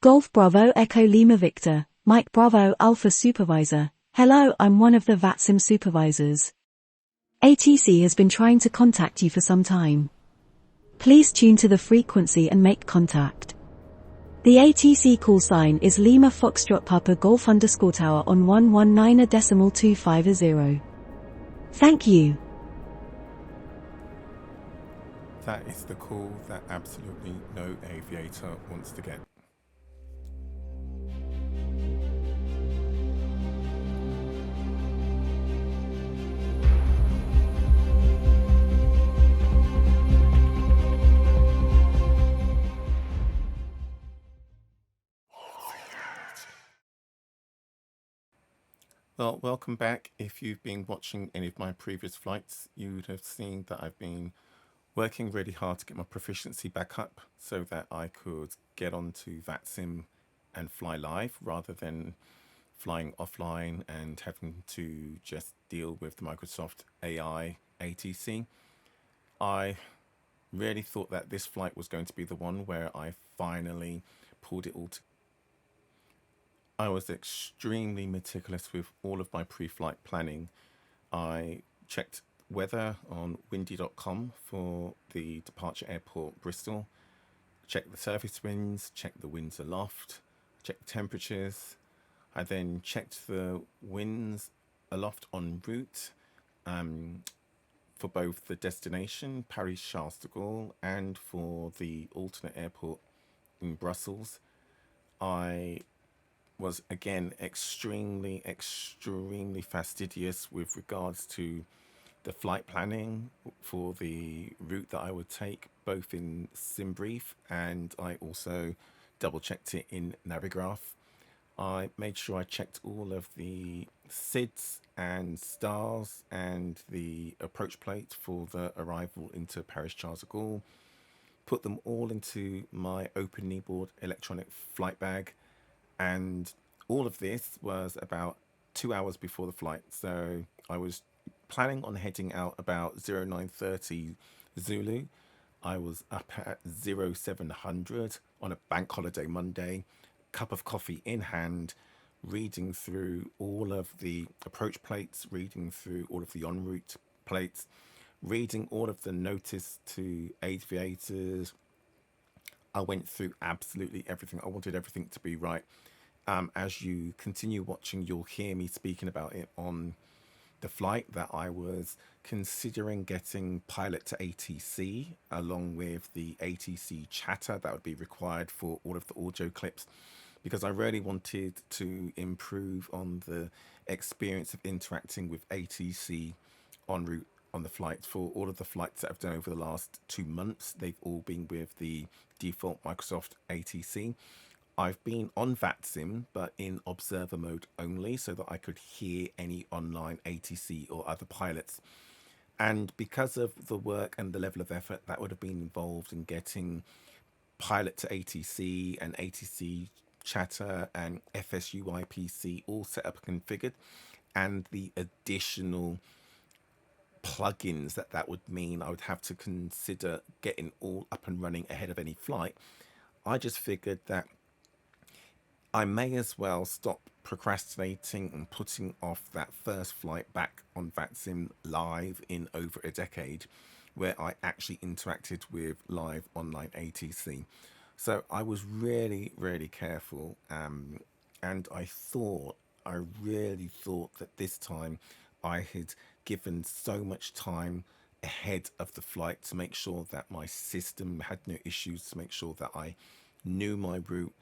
Golf Bravo Echo Lima Victor, Mike Bravo Alpha Supervisor. Hello, I'm one of the VATSIM supervisors. ATC has been trying to contact you for some time. Please tune to the frequency and make contact. The ATC call sign is Lima Foxtrot Papa Golf _ Tower on 119.250. Thank you. That is the call that absolutely no aviator wants to get. Well, welcome back. If you've been watching any of my previous flights, you would have seen that I've been working really hard to get my proficiency back up so that I could get onto VATSIM and fly live rather than flying offline and having to just deal with the Microsoft AI ATC. I really thought that this flight was going to be the one where I finally pulled it all together. I was extremely meticulous with all of my pre-flight planning. I checked weather on windy.com for the departure airport Bristol, checked the surface winds, checked the winds aloft, checked the temperatures. I then checked the winds aloft en route for both the destination, Paris Charles de Gaulle, and for the alternate airport in Brussels. I was again extremely fastidious with regards to the flight planning for the route that I would take, both in SimBrief, and I also double checked it in Navigraph. I made sure I checked all of the SIDS and stars and the approach plate for the arrival into Paris Charles de Gaulle, put them all into my open kneeboard electronic flight bag, and all of this was about 2 hours before the flight. So I was planning on heading out about 0930 Zulu. I was up at 0700 on a bank holiday Monday, cup of coffee in hand, reading through all of the approach plates, reading through all of the en route plates, reading all of the notice to aviators. I went through absolutely everything. I wanted everything to be right. As you continue watching, you'll hear me speaking about it on the flight, that I was considering getting pilot to ATC along with the ATC chatter that would be required for all of the audio clips, because I really wanted to improve on the experience of interacting with ATC en route on the flight. For all of the flights that I've done over the last 2 months, they've all been with the default Microsoft ATC. I've been on VATSIM, but in observer mode only, so that I could hear any online ATC or other pilots. And because of the work and the level of effort that would have been involved in getting pilot to ATC and ATC chatter and FSUIPC all set up and configured, and the additional plugins that would mean I would have to consider getting all up and running ahead of any flight, I just figured that I may as well stop procrastinating and putting off that first flight back on VATSIM live in over a decade, where I actually interacted with live online ATC. So I was really careful, and I really thought that this time I had given so much time ahead of the flight to make sure that my system had no issues, to make sure that I knew my route.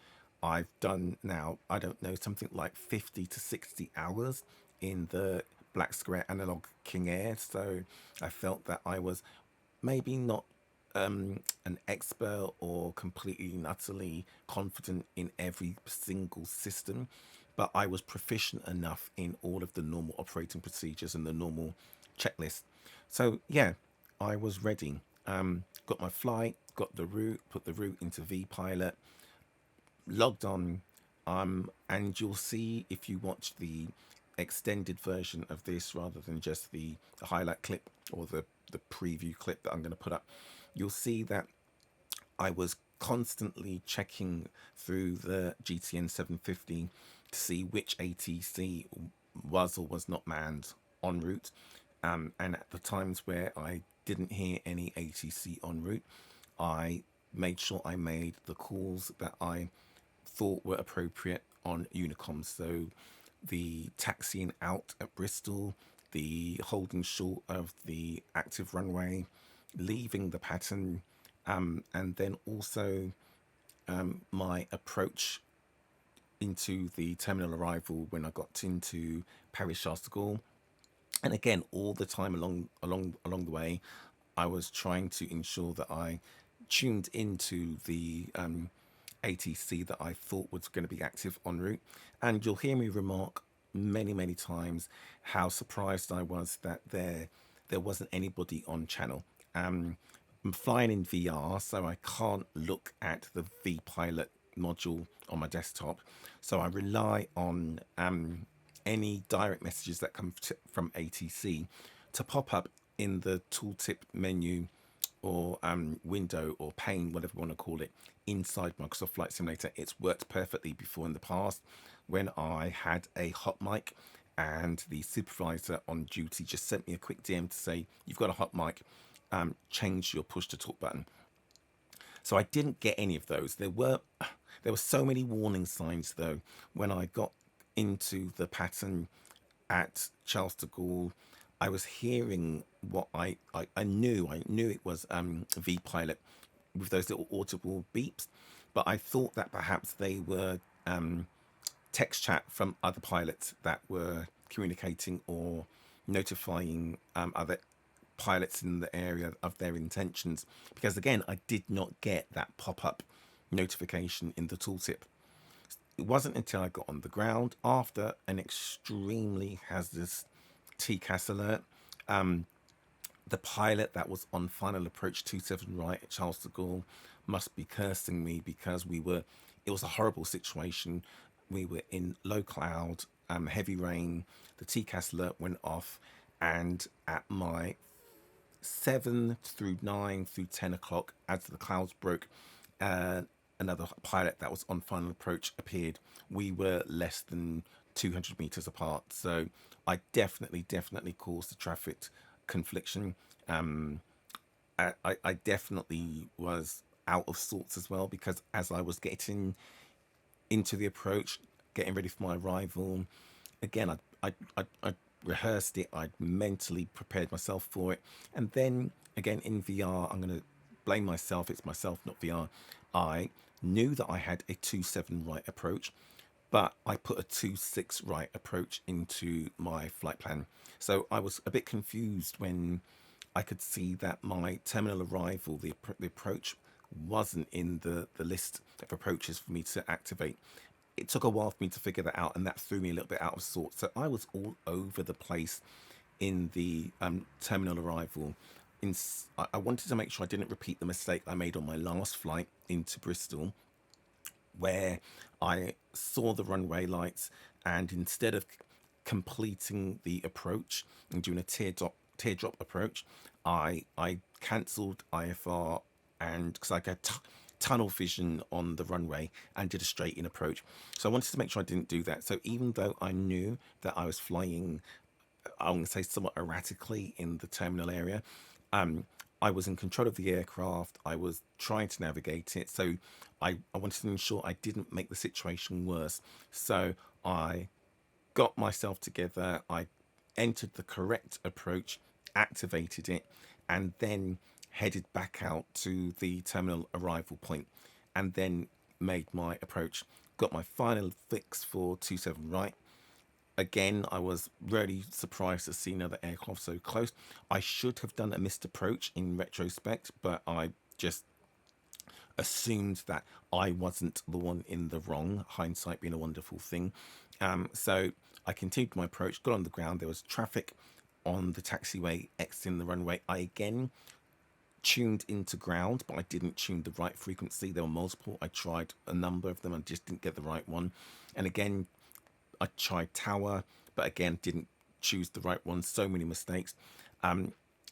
I've done now, I don't know, something like 50 to 60 hours in the Black Square Analog King Air, so I felt that I was maybe not an expert or completely and utterly confident in every single system, but I was proficient enough in all of the normal operating procedures and the normal checklist. So yeah, I was ready. Got my flight, got the route, put the route into vPilot, logged on, and you'll see, if you watch the extended version of this rather than just the highlight clip or the preview clip that I'm going to put up, you'll see that I was constantly checking through the GTN 750 to see which ATC was or was not manned en route. And at the times where I didn't hear any ATC en route, I made sure I made the calls that I thought were appropriate on Unicom. So the taxiing out at Bristol, the holding short of the active runway, leaving the pattern, and then also my approach into the terminal arrival when I got into Paris Charles de Gaulle. And again, all the time along the way, I was trying to ensure that I tuned into the ATC that I thought was going to be active en route. And you'll hear me remark many times how surprised I was that there wasn't anybody on channel. I'm flying in VR, so I can't look at the vPilot module on my desktop. So I rely on any direct messages that come from ATC to pop up in the tooltip menu or window or pane, whatever you want to call it, inside Microsoft Flight Simulator. It's worked perfectly before in the past when I had a hot mic and the supervisor on duty just sent me a quick DM to say, you've got a hot mic, change your push to talk button. So I didn't get any of those. There were so many warning signs though when I got into the pattern at Charles de Gaulle. I was hearing what I knew it was vPilot with those little audible beeps, but I thought that perhaps they were text chat from other pilots that were communicating or notifying other pilots in the area of their intentions, because again, I did not get that pop-up notification in the tooltip. It wasn't until I got on the ground after an extremely hazardous TCAS alert. The pilot that was on final approach 27 right at Charles de Gaulle must be cursing me because it was a horrible situation. We were in low cloud, heavy rain, the TCAS alert went off, and at my 7 through 9 through 10 o'clock, as the clouds broke, another pilot that was on final approach appeared. We were less than 200 meters apart, so I definitely caused the traffic confliction. I definitely was out of sorts as well, because as I was getting into the approach, getting ready for my arrival, again, I rehearsed it, I'd mentally prepared myself for it, and then again in VR, I'm going to blame myself, it's myself, not VR. I knew that I had a 2-7 right approach, but I put a 2-6 right approach into my flight plan. So I was a bit confused when I could see that my terminal arrival, the approach, wasn't in the list of approaches for me to activate. It took a while for me to figure that out, and that threw me a little bit out of sorts. So I was all over the place in the terminal arrival. I wanted to make sure I didn't repeat the mistake I made on my last flight into Bristol, where I saw the runway lights, and instead of completing the approach and doing a teardrop approach, I cancelled IFR, and because I got tunnel vision on the runway, and did a straight in approach. So I wanted to make sure I didn't do that. So even though I knew that I was flying, I'm going to say somewhat erratically in the terminal area, I was in control of the aircraft. I was trying to navigate it. So I wanted to ensure I didn't make the situation worse. So I got myself together. I entered the correct approach, activated it, and then headed back out to the terminal arrival point, and then made my approach. Got my final fix for 27 right. Again, I was really surprised to see another aircraft so close. I should have done a missed approach in retrospect, but I just assumed that I wasn't the one in the wrong, hindsight being a wonderful thing. So I continued my approach, got on the ground. There was traffic on the taxiway exiting the runway. I again tuned into ground, but I didn't tune the right frequency. There were multiple. I tried a number of them and just didn't get the right one. And again, I tried tower, but again, didn't choose the right one. So many mistakes.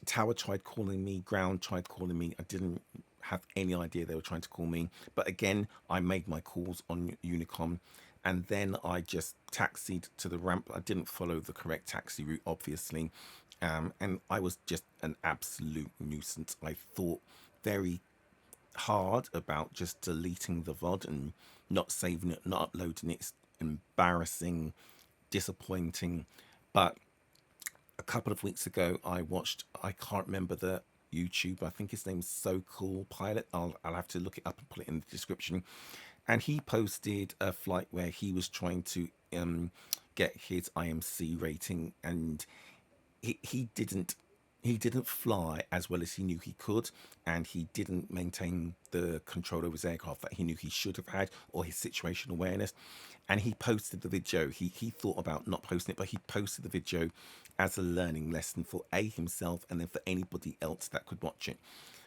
Tower tried calling me, ground tried calling me. I didn't have any idea they were trying to call me. But again, I made my calls on Unicom, and then I just taxied to the ramp. I didn't follow the correct taxi route, obviously, and I was just an absolute nuisance. I thought very hard about just deleting the VOD and not saving it, not uploading it. It's embarrassing, disappointing. But a couple of weeks ago, I watched, I can't remember the YouTube, I think his name's So Cool Pilot. I'll have to look it up and put it in the description. And he posted a flight where he was trying to get his IMC rating, and he didn't fly as well as he knew he could, and he didn't maintain the control over his aircraft that he knew he should have had, or his situation awareness. And he posted the video. He thought about not posting it, but he posted the video as a learning lesson for himself, and then for anybody else that could watch it.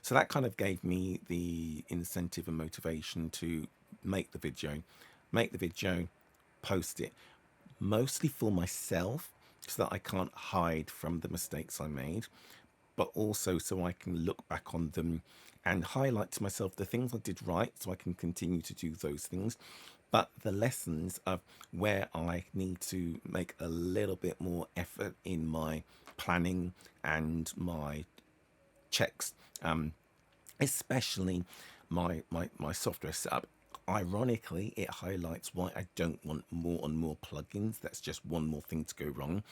So that kind of gave me the incentive and motivation to make the video, post it, mostly for myself, so that I can't hide from the mistakes I made, but also so I can look back on them and highlight to myself the things I did right, so I can continue to do those things, but the lessons of where I need to make a little bit more effort in my planning and my checks, especially my software setup. Ironically, it highlights why I don't want more and more plugins. That's just one more thing to go wrong.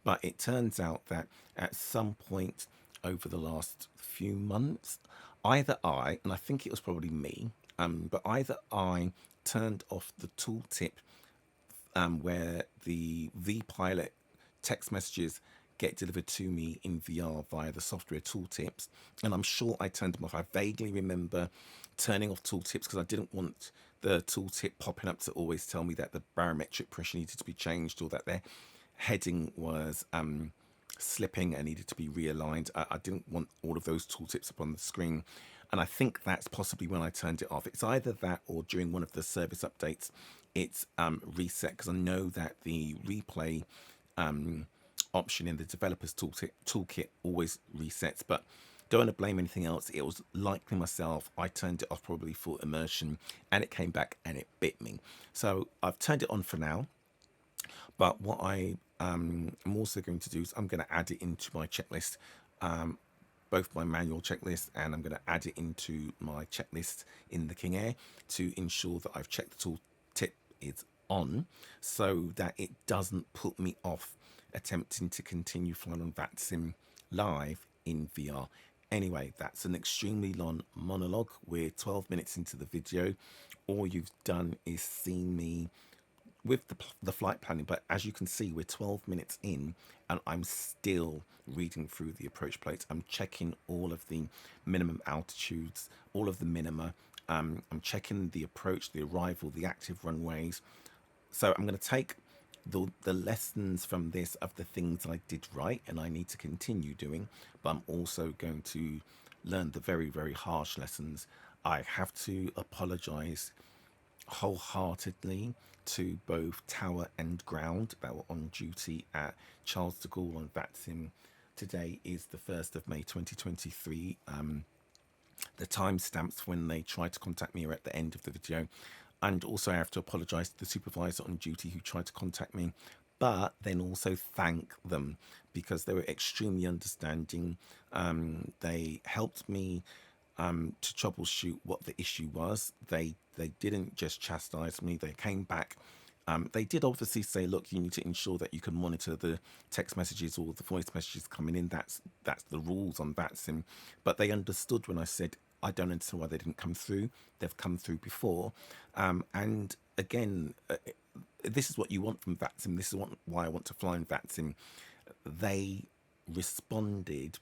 But it turns out that at some point over the last few months, either and I think it was probably me, but either I turned off the tooltip where the vPilot text messages get delivered to me in VR via the software tooltips, and I'm sure I turned them off. I vaguely remember turning off tooltips because I didn't want the tooltip popping up to always tell me that the barometric pressure needed to be changed, or that their heading was slipping and needed to be realigned. I didn't want all of those tooltips up on the screen, and I think that's possibly when I turned it off. It's either that or during one of the service updates it's reset, because I know that the replay option in the developers toolkit always resets. But don't want to blame anything else. It was likely myself. I turned it off probably for immersion, and it came back and it bit me. So I've turned it on for now. But what I'm also going to do is I'm going to add it into my checklist, both my manual checklist, and I'm going to add it into my checklist in the King Air to ensure that I've checked the tooltip is on, so that it doesn't put me off attempting to continue flying on VATSIM live in VR. Anyway, that's an extremely long monologue. We're 12 minutes into the video. All you've done is seen me with the flight planning, but as you can see, we're 12 minutes in and I'm still reading through the approach plates. I'm checking all of the minimum altitudes, all of the minima. I'm checking the approach, the arrival, the active runways. So I'm going to take the lessons from this of the things I did right and I need to continue doing, but I'm also going to learn the very, very harsh lessons. I have to apologize wholeheartedly to both tower and ground that were on duty at Charles de Gaulle on VATSIM. Today is the 1st of May 2023. The timestamps when they tried to contact me are at the end of the video. And also I have to apologise to the supervisor on duty who tried to contact me, but then also thank them because they were extremely understanding. They helped me to troubleshoot what the issue was. They didn't just chastise me. They came back. They did obviously say, look, you need to ensure that you can monitor the text messages or the voice messages coming in. That's the rules on VATSIM. But they understood when I said, I don't understand why they didn't come through. They've come through before. And again, this is what you want from VATSIM. This is why I want to fly in VATSIM. They responded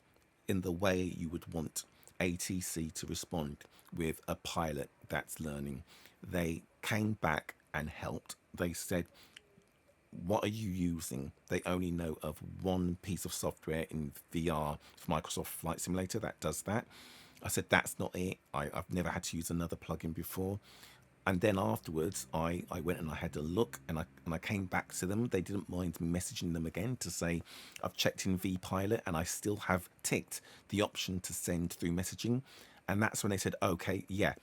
in the way you would want ATC to respond with a pilot that's learning. They came back and helped. They said, what are you using? They only know of one piece of software in VR for Microsoft Flight Simulator that does that. I said, that's not it. I've never had to use another plugin before. And then afterwards, I went and I had a look, and I came back to them. They didn't mind me messaging them again to say, I've checked in vPilot and I still have ticked the option to send through messaging. And that's when they said, okay, yeah,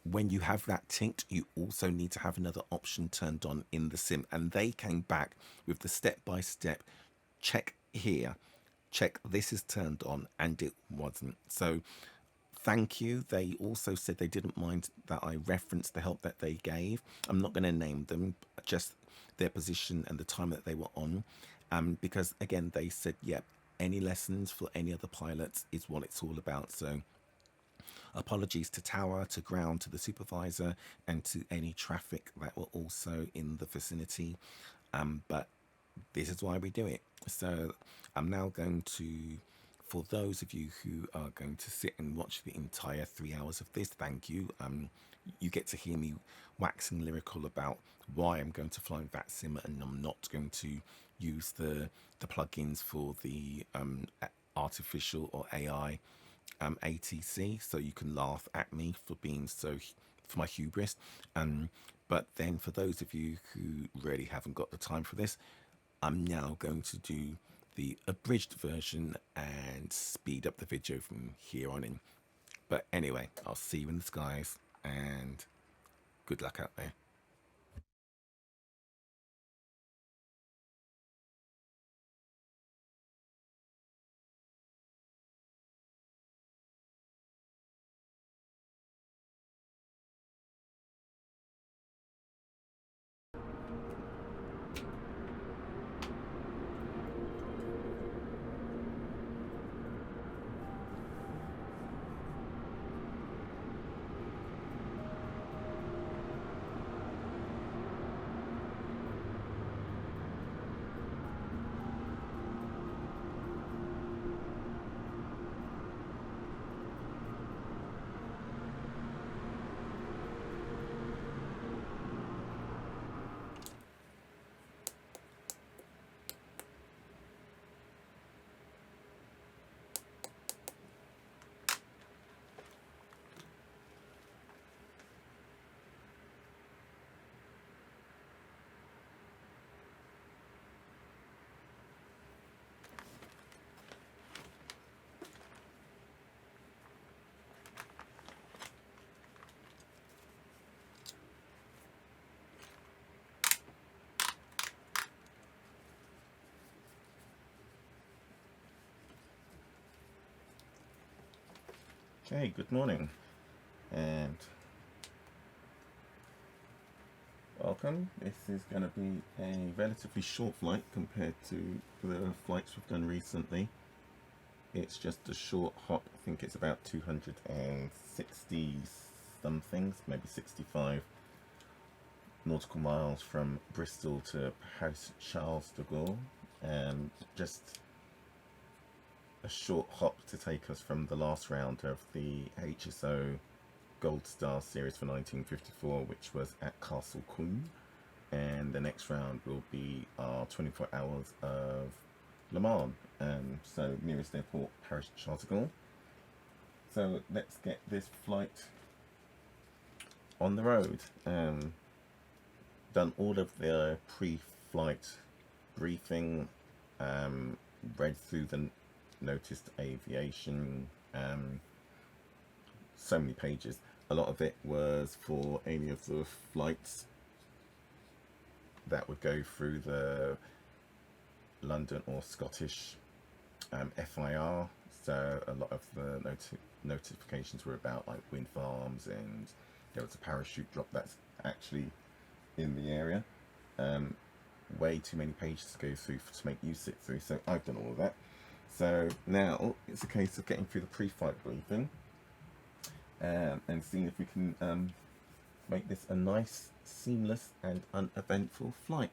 when you have that ticked, you also need to have another option turned on in the sim. And they came back with the step-by-step, check here, check this is turned on, and it wasn't. So thank you. They also said they didn't mind that I referenced the help that they gave. I'm not going to name them, just their position and the time that they were on. Because again, they said, yeah, any lessons for any other pilots is what it's all about. So apologies to tower, to ground, to the supervisor, and to any traffic that were also in the vicinity. But this is why we do it. So I'm now going to, for those of you who are going to sit and watch the entire 3 hours of this, thank you. You get to hear me waxing lyrical about why I'm going to fly VATSIM, and I'm not going to use the plugins for the artificial or AI ATC, so you can laugh at me for being so, for my hubris. But then for those of you who really haven't got the time for this, I'm now going to do the abridged version and speed up the video from here on in. But anyway, I'll see you in the skies, and good luck out there. Okay, good morning and welcome. This is going to be a relatively short flight compared to the flights we've done recently. It's just a short hop. I think it's about 260 something, maybe 65 nautical miles from Bristol to Paris Charles de Gaulle, and just a short hop to take us from the last round of the HSO Gold Star series for 1954, which was at Castle Combe, and the next round will be our 24 hours of Le Mans, so nearest airport Paris Charles de Gaulle. So let's get this flight on the road. Done all of the pre-flight briefing, read through the noticed aviation, so many pages. A lot of it was for any of the flights that would go through the London or Scottish FIR. So a lot of the notifications were about like wind farms, and there was a parachute drop that's actually in the area. Way too many pages to go through to make you sit through, so I've done all of that. So now it's a case of getting through the pre-flight briefing and seeing if we can make this a nice, seamless and uneventful flight.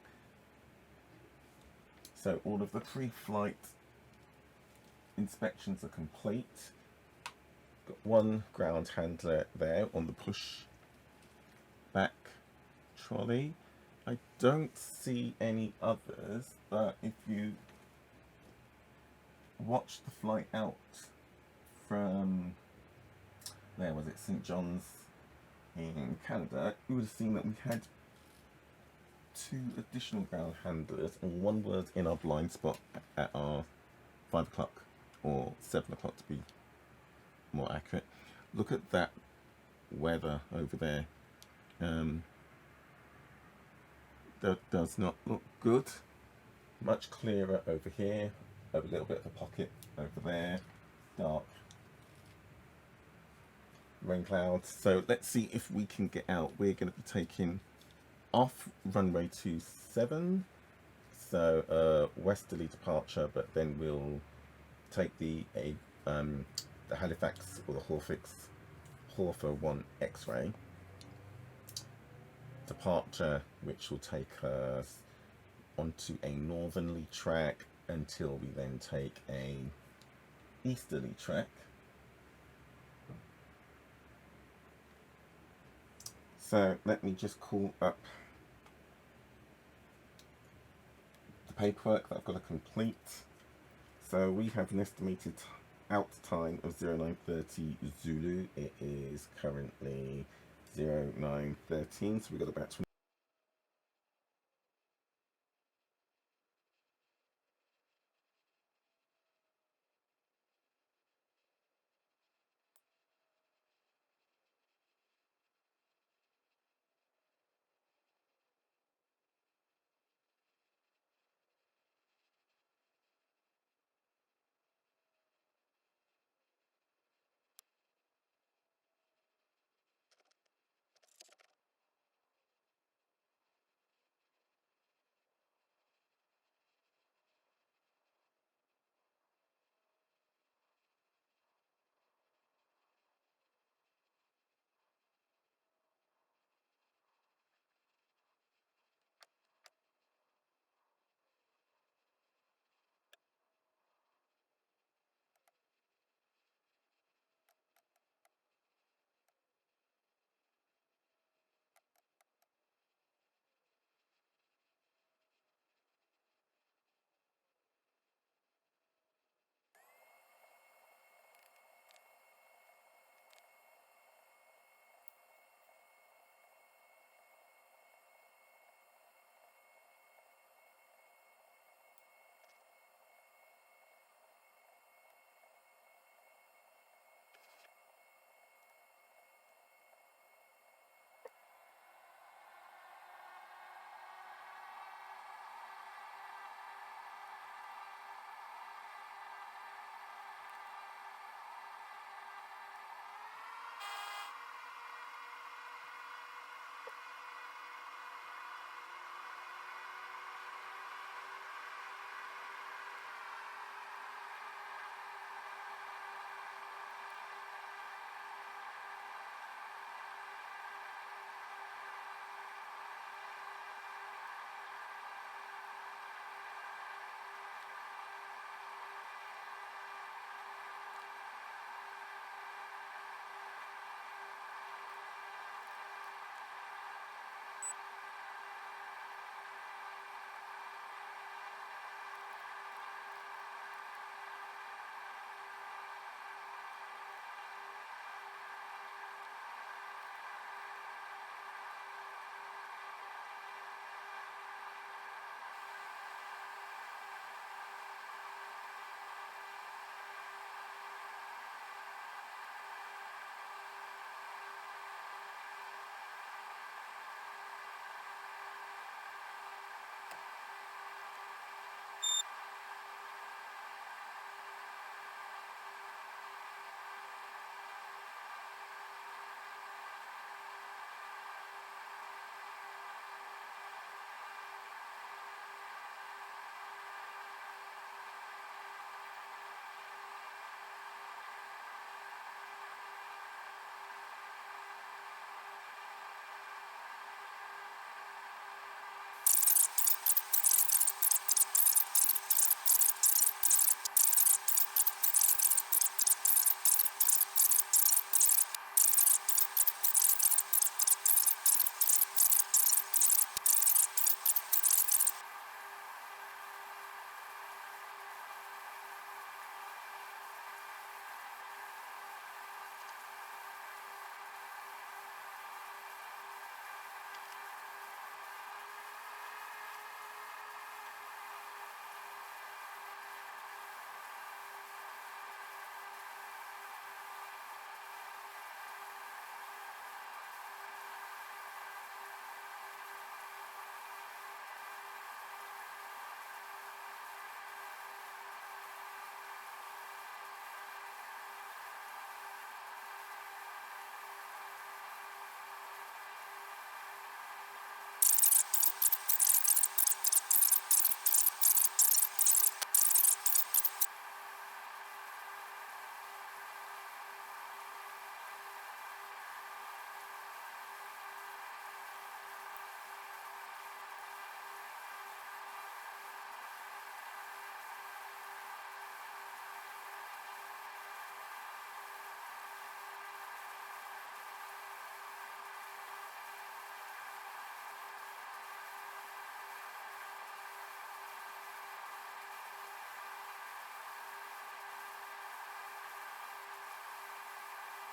So all of the pre-flight inspections are complete. Got one ground handler there on the push back trolley. I don't see any others, but if you watch the flight out from, where was it, St John's in Canada, you would have seen that we had 2 additional ground handlers, and one was in our blind spot at our 5 o'clock or 7 o'clock to be more accurate. look at that weather over there. That does not look good. Much clearer over here. A little bit of a pocket over there. Dark rain clouds. So let's see if we can get out. We're going to be taking off runway 27. So westerly departure, but then we'll take the Halifax or the Hawfer 1 X-ray departure, which will take us onto a northerly track until we then take a easterly track. So let me just call up the paperwork that I've got to complete. So we have an estimated out time of 0930 Zulu. It is currently 0913, so we've got about 20.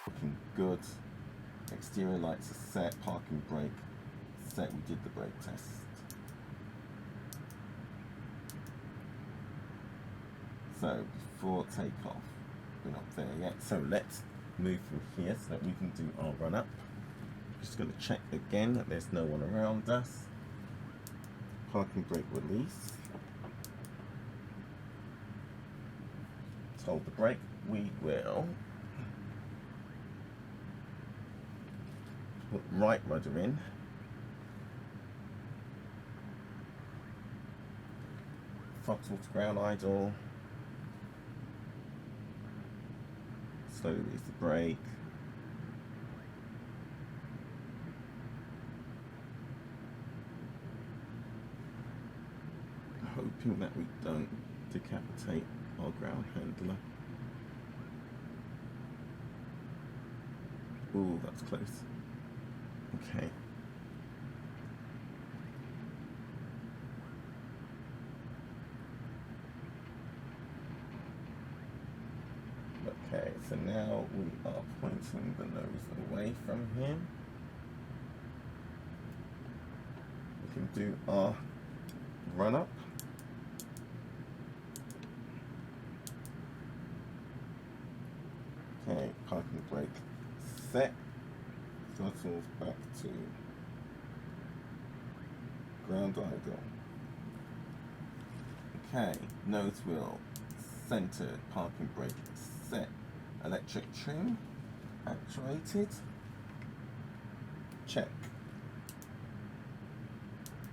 Looking good. Exterior lights are set. Parking brake set. We did the brake test. So before takeoff, we're not there yet. So let's move from here so that we can do our run up. Just going to check again that there's no one around us. Parking brake release. Hold the brake. We will put right rudder in. Throttle to ground idle. Slowly release the brake. Hoping that we don't decapitate our ground handler. Ooh, that's close. Okay. Okay, so now we are pointing the nose away from him. We can do our run up. Okay, parking brake set. Throttles back to ground idle. Okay, nose wheel centered, parking brake set. Electric trim actuated. Check.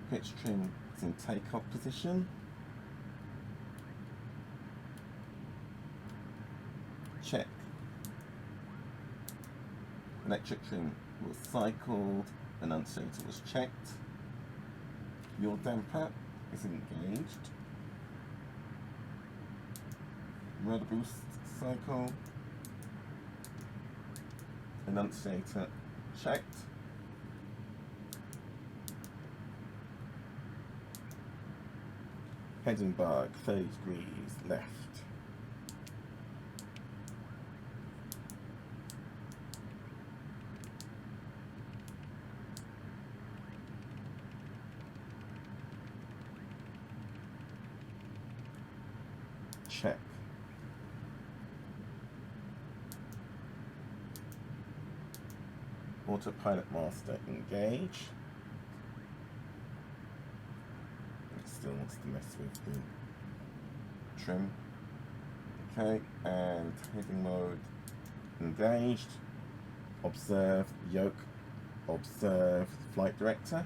Pitch trim is in takeoff position. Check. Electric trim was cycled, annunciator was checked. Your damper is engaged. Rudder boost cycle. Annunciator checked. Heading bar 30 degrees left. Check. Autopilot master engage. It still wants to mess with the trim. Okay, and heading mode engaged. Observe yoke. Observe flight director.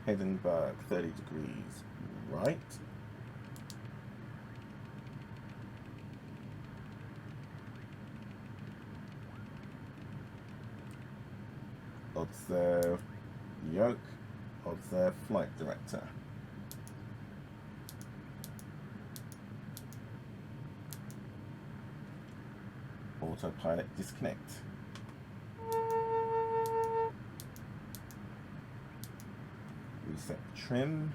Hindenburg 30 degrees right. Observe yoke. Observe flight director. Autopilot disconnect. Reset trim.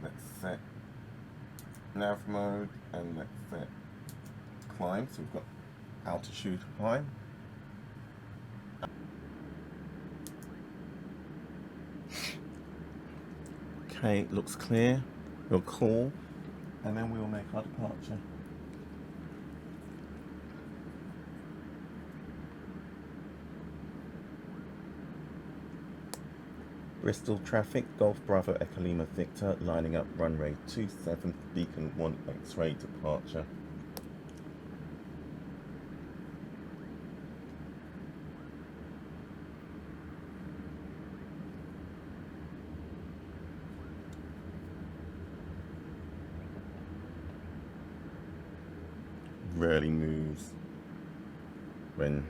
Let's set nav mode and let's set climb. So we've got altitude climb. Okay, looks clear. We'll call and then we'll make our departure. Bristol traffic, Golf Bravo Echo Lima Victor, lining up runway 27, beacon 1 X-ray departure. Rarely moves when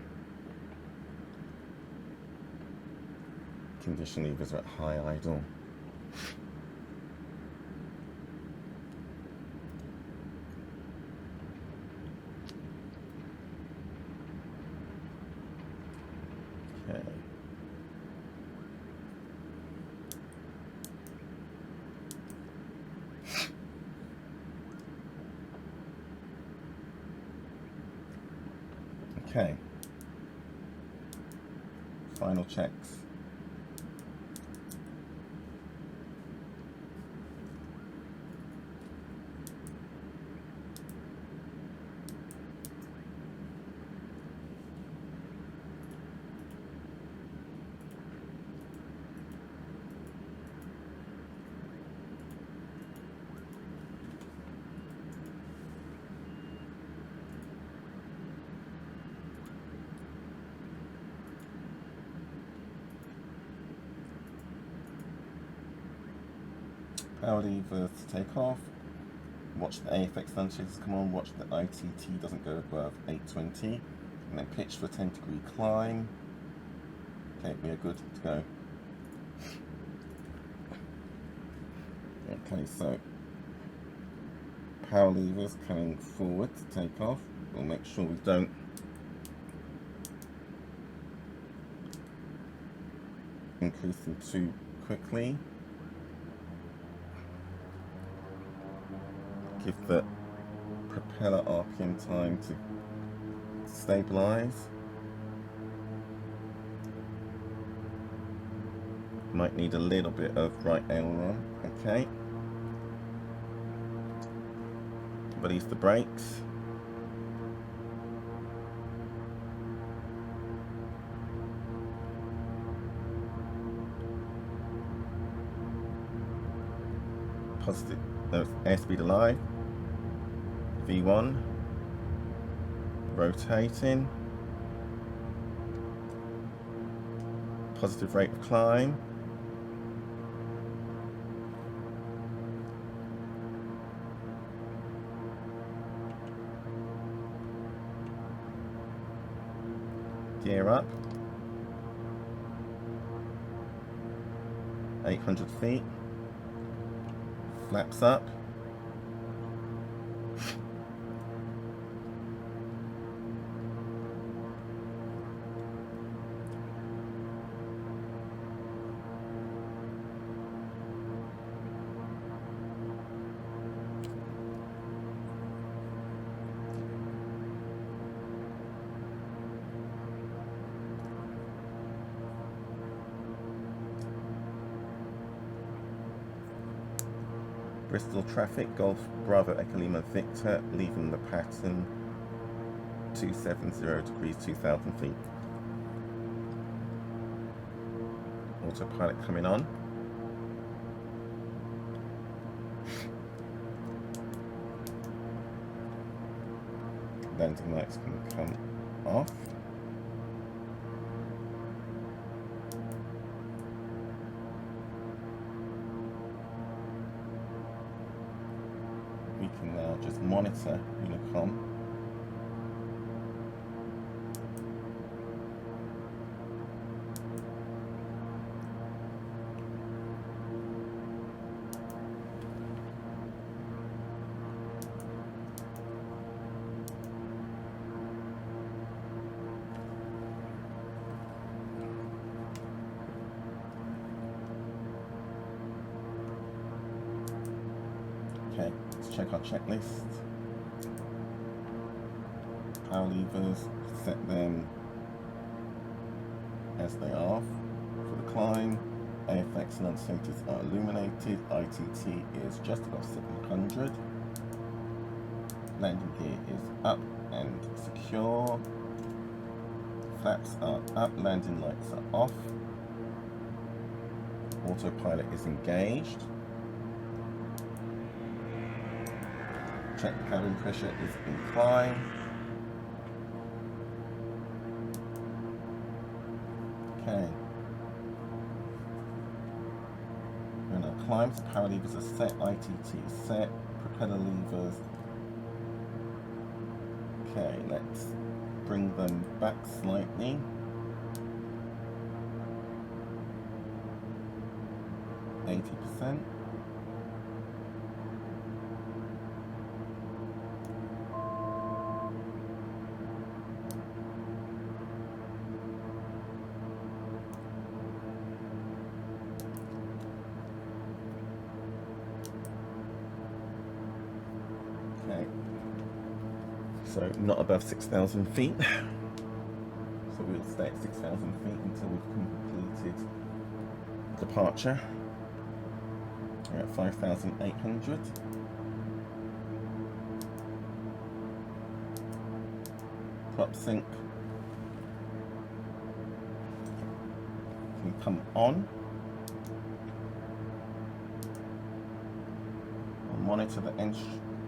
condition levers are at high idle. Okay. Okay. Final checks. Power levers to take off. Watch the AFX lunches come on, watch the ITT doesn't go above 820, and then pitch for a 10-degree climb. Okay, we are good to go. Okay, so power levers coming forward to take off. We'll make sure we don't increase them too quickly. Give the propeller RPM time to stabilize. Might need a little bit of right aileron, okay. Release the brakes. Positive, airspeed alive. V1, rotating, positive rate of climb, gear up, 800 feet, flaps up, Bristol traffic, Golf Bravo Echo Lima Victor, leaving the pattern 270 degrees, 2000 feet. Autopilot coming on. Landing lights can come off. We can now just monitor Unicom. Okay, let's check our checklist. Power levers, set them as they are for the climb. AFX annunciators are illuminated. ITT is just above 700. Landing gear is up and secure. Flaps are up, landing lights are off. Autopilot is engaged. Check the cabin pressure is in climb. Okay. We're in our climbs, power levers are set, ITT is set, propeller levers. Okay, let's bring them back slightly. 80%. Okay, so not above 6,000 feet. So we'll stay at 6,000 feet until we've completed departure. We're at 5,800. Top sync can come on. I'll monitor the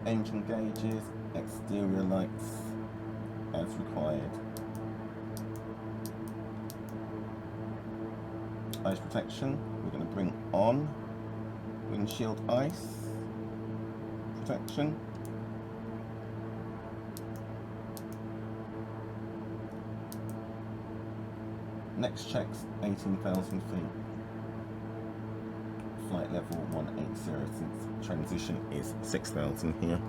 engine gauges, exterior lights as required. Ice protection, we're going to bring on windshield ice protection. Next checks 18,000 feet. Flight level 180 since transition is 6,000 here.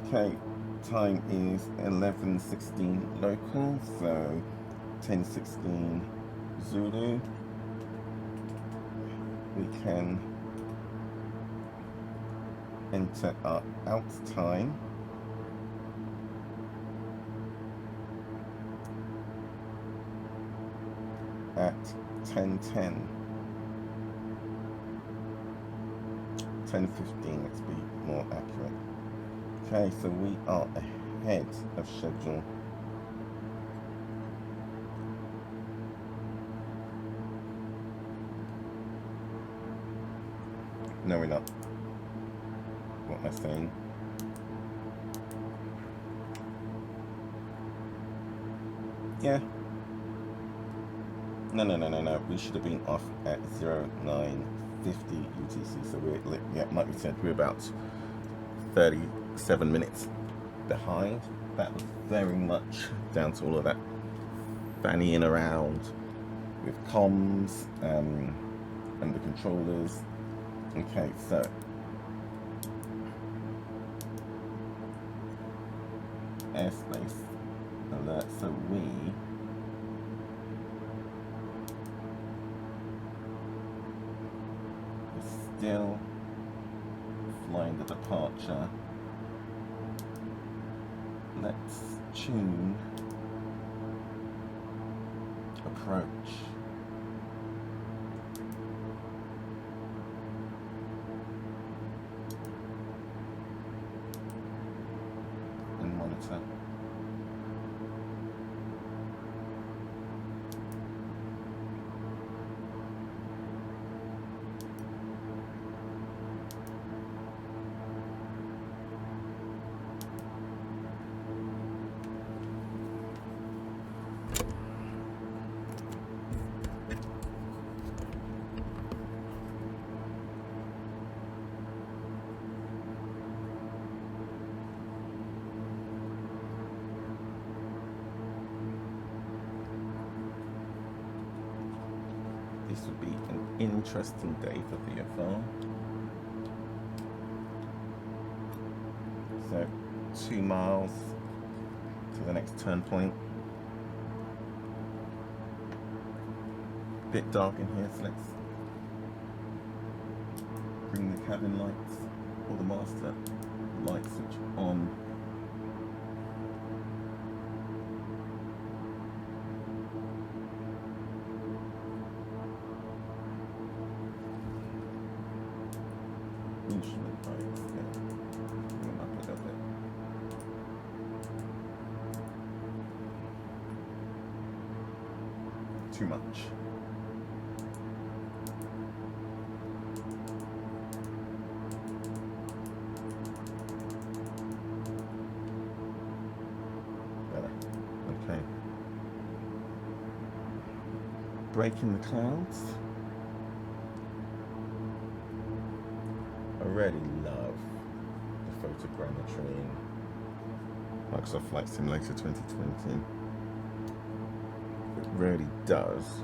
Okay, time is 11:16 local, so 10:16 Zulu. We can enter our out time. At 10:10, 10:15, let's be more accurate. Okay, so we are ahead of schedule. No, we're not. What am I saying? Yeah. No. We should have been off at 0950 UTC. So we're, yeah, like we said, we're about 37 minutes behind. That was very much down to all of that fannying around with comms and the controllers. Okay, so airspace alert. So we're still flying the departure. Let's tune approach. And monitor. This would be an interesting day for VFR. So 2 miles to the next turn point. Bit dark in here, so let's bring the cabin lights or the master light switch on. Instrument lights, yeah. Bring them up a little bit. Too much. Better. Okay. Breaking the clouds. I really love the photogrammetry in Microsoft Flight Simulator 2020. It really does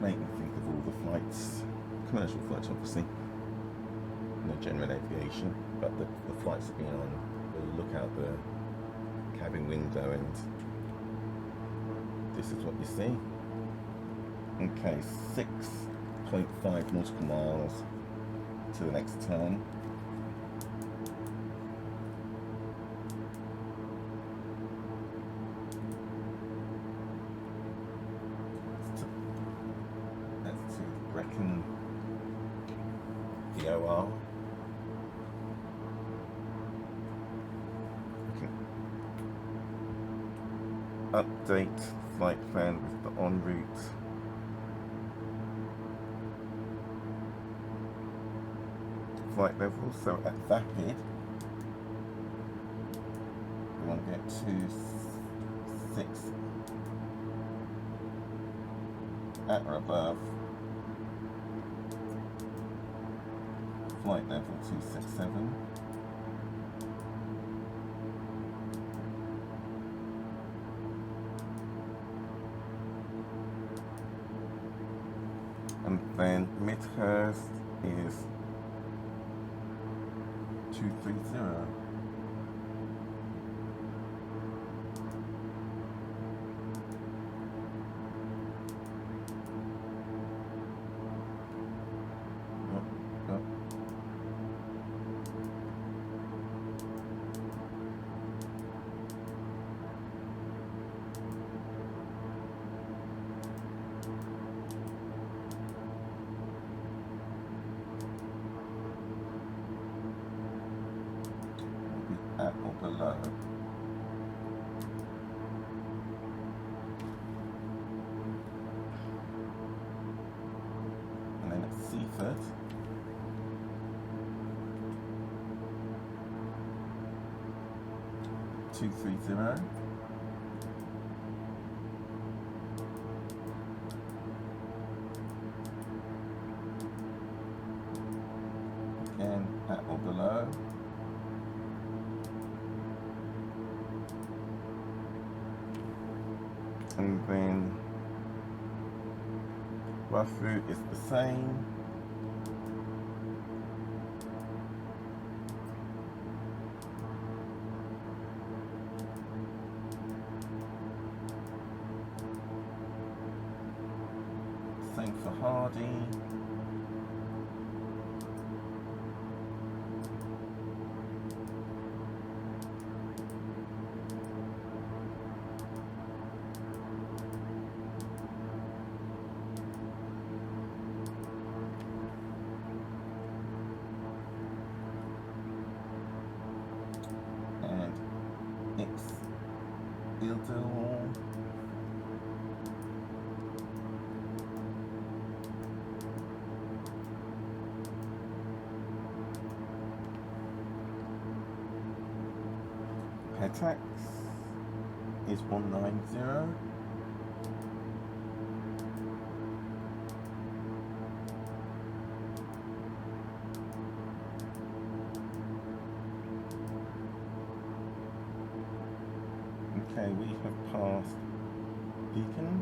make me think of all the flights, commercial flights obviously, no general aviation, but the flights have been on. We'll look out the cabin window and this is what you see. Okay, 6.5 nautical miles to the next turn. That's to Brecon, the OR. Okay. Update flight plan with the en route. Flight level, so at Vapid we want to get to 6 at or above. Flight level 267. And then Midhurst is 230. At or below. And then at Seaford, $230. Again, at or below. And then rough route is the same. Same for Hardy. Eggd-Lfpg. Petax is 190. Okay, we have passed Beacon,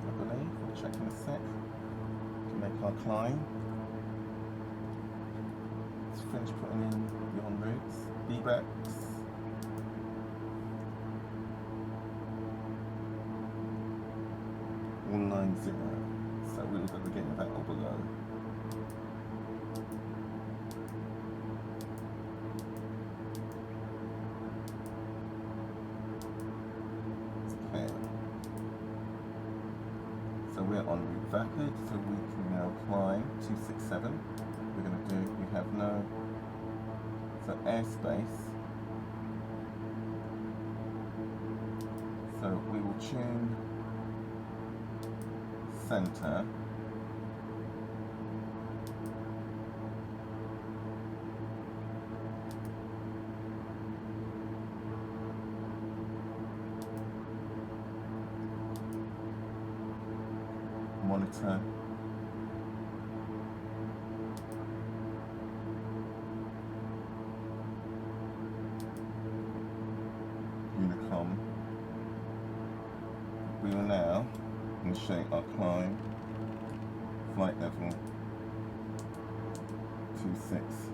I believe. We'll check in a sec to make our climb. Let's finish putting in the en routes. BBEX. $190. So we will go again with that or below. So we're on route Vapid, so we can now climb 267. We're going to do, we have no, so airspace. So we will tune center. Monitor Unicom. We will now initiate our climb flight level 260.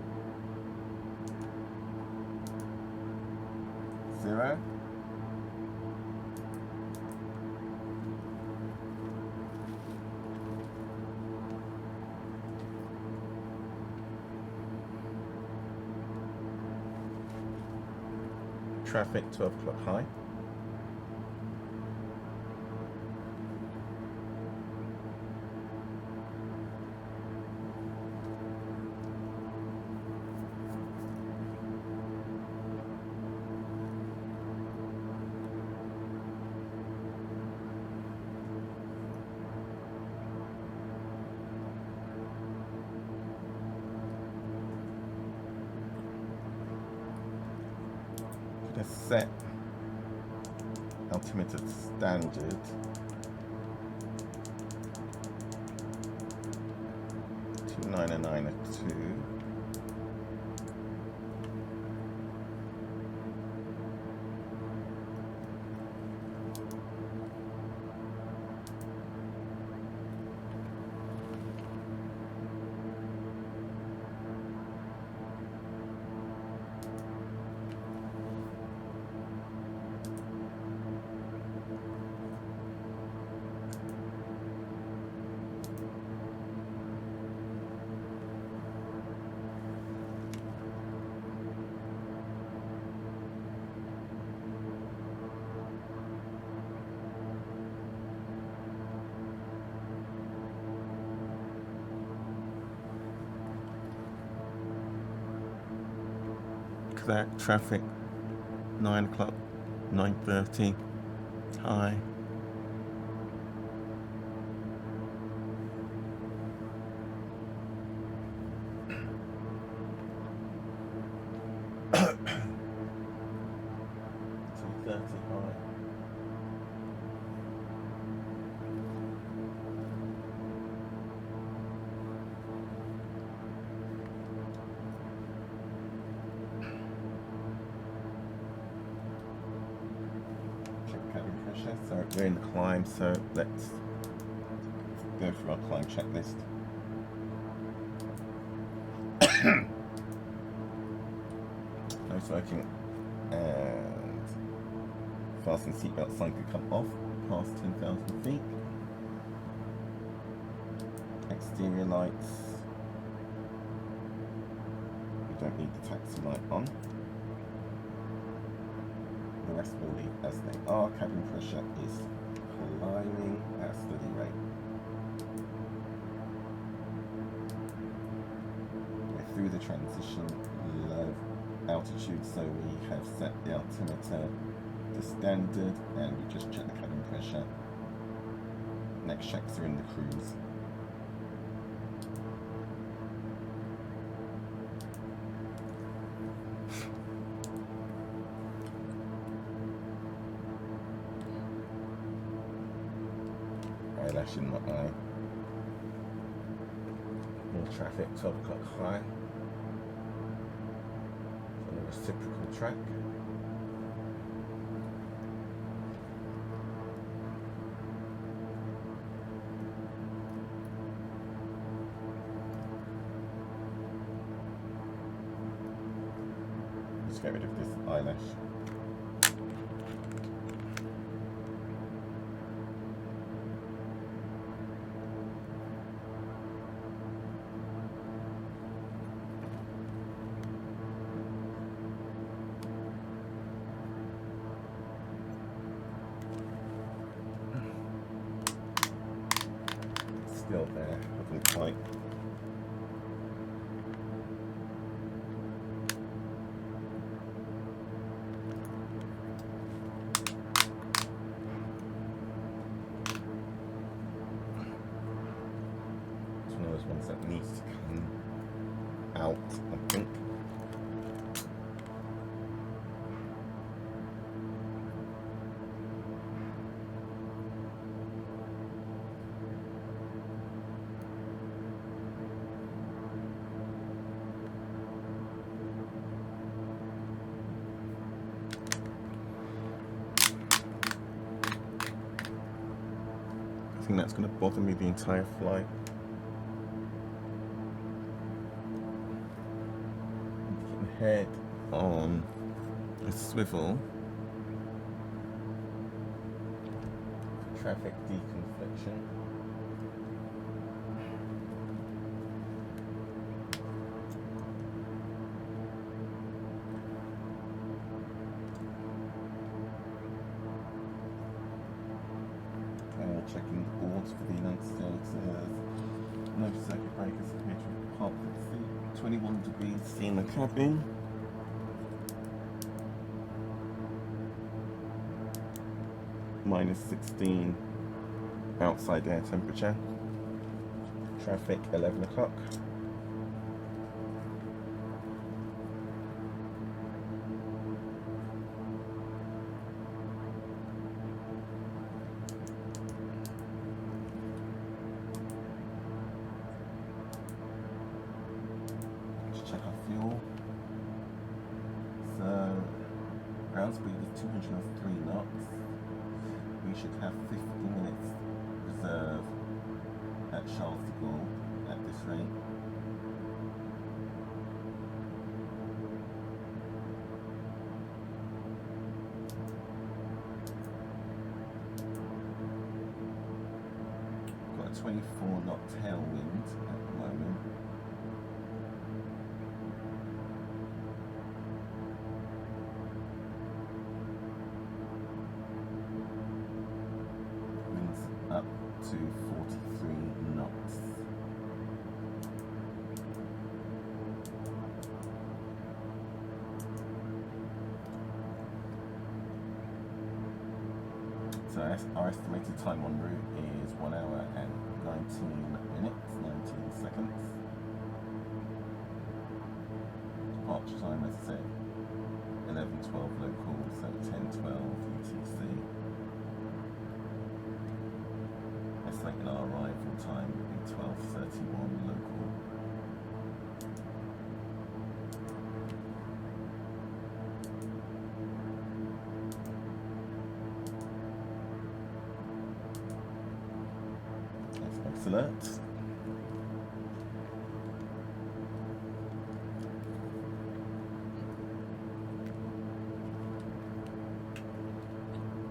Traffic 12 o'clock high. Set altimeter standard to 992. That traffic 9 o'clock, 9:30 high. So we're in the climb, so let's go through our climb checklist. No smoking and fasten seatbelt sign can come off past 10,000 feet. Exterior lights, we don't need the taxi light on. The rest will leave as they are. Cabin pressure is climbing at a steady rate. We're through the transition low altitude, so we have set the altimeter to standard and we just check the cabin pressure. Next checks are in the cruise. Eyelash in my eye. More traffic, 12 o'clock high. On a reciprocal track. Let's get rid of this eyelash. Still there, hasn't quite. It's one of those ones that needs to come out, I think. I think that's going to bother me the entire flight. head on a swivel, traffic deconfliction. Checking the boards for the United States. No circuit breakers appear to have parked at the 21 degrees C in the cabin. -16 outside air temperature. Traffic 11 o'clock. Check our fuel. So ground speed is 203 knots. We should have 50 minutes reserve at Charles de Gaulle at this rate. Got a 24 knot tailwind at the moment. Up to 43 knots. So our estimated time en route is 1 hour and 19 minutes, 19 seconds. Departure time, as I said, 11:12 local, so 10:12 UTC. Estimating our arrival time would be 12:31 local. Space alert.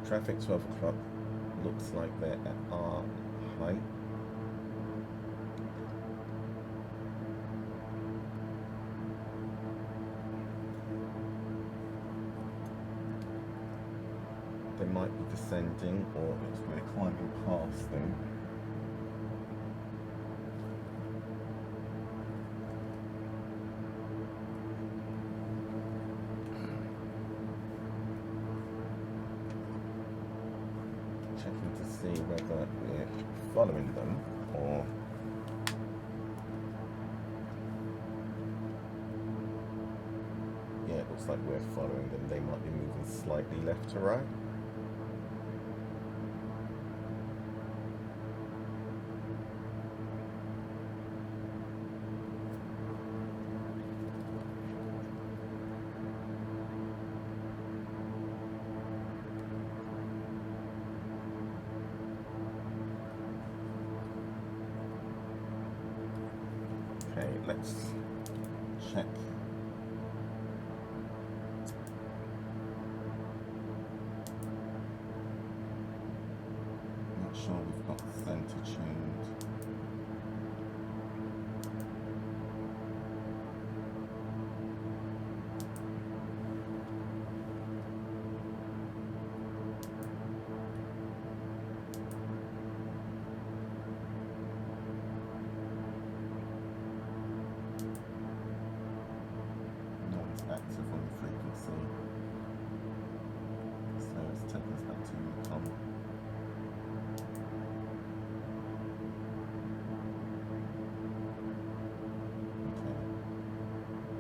Traffic 12 o'clock. Looks like they're at our height. They might be descending, or we're climbing past them. Checking to see whether we're following them or yeah, it looks like we're following them. They might be moving slightly left to right. Okay, let's check. Make sure we've got the center tuned. Active on the frequency, so it's taking us back to Tom. Okay,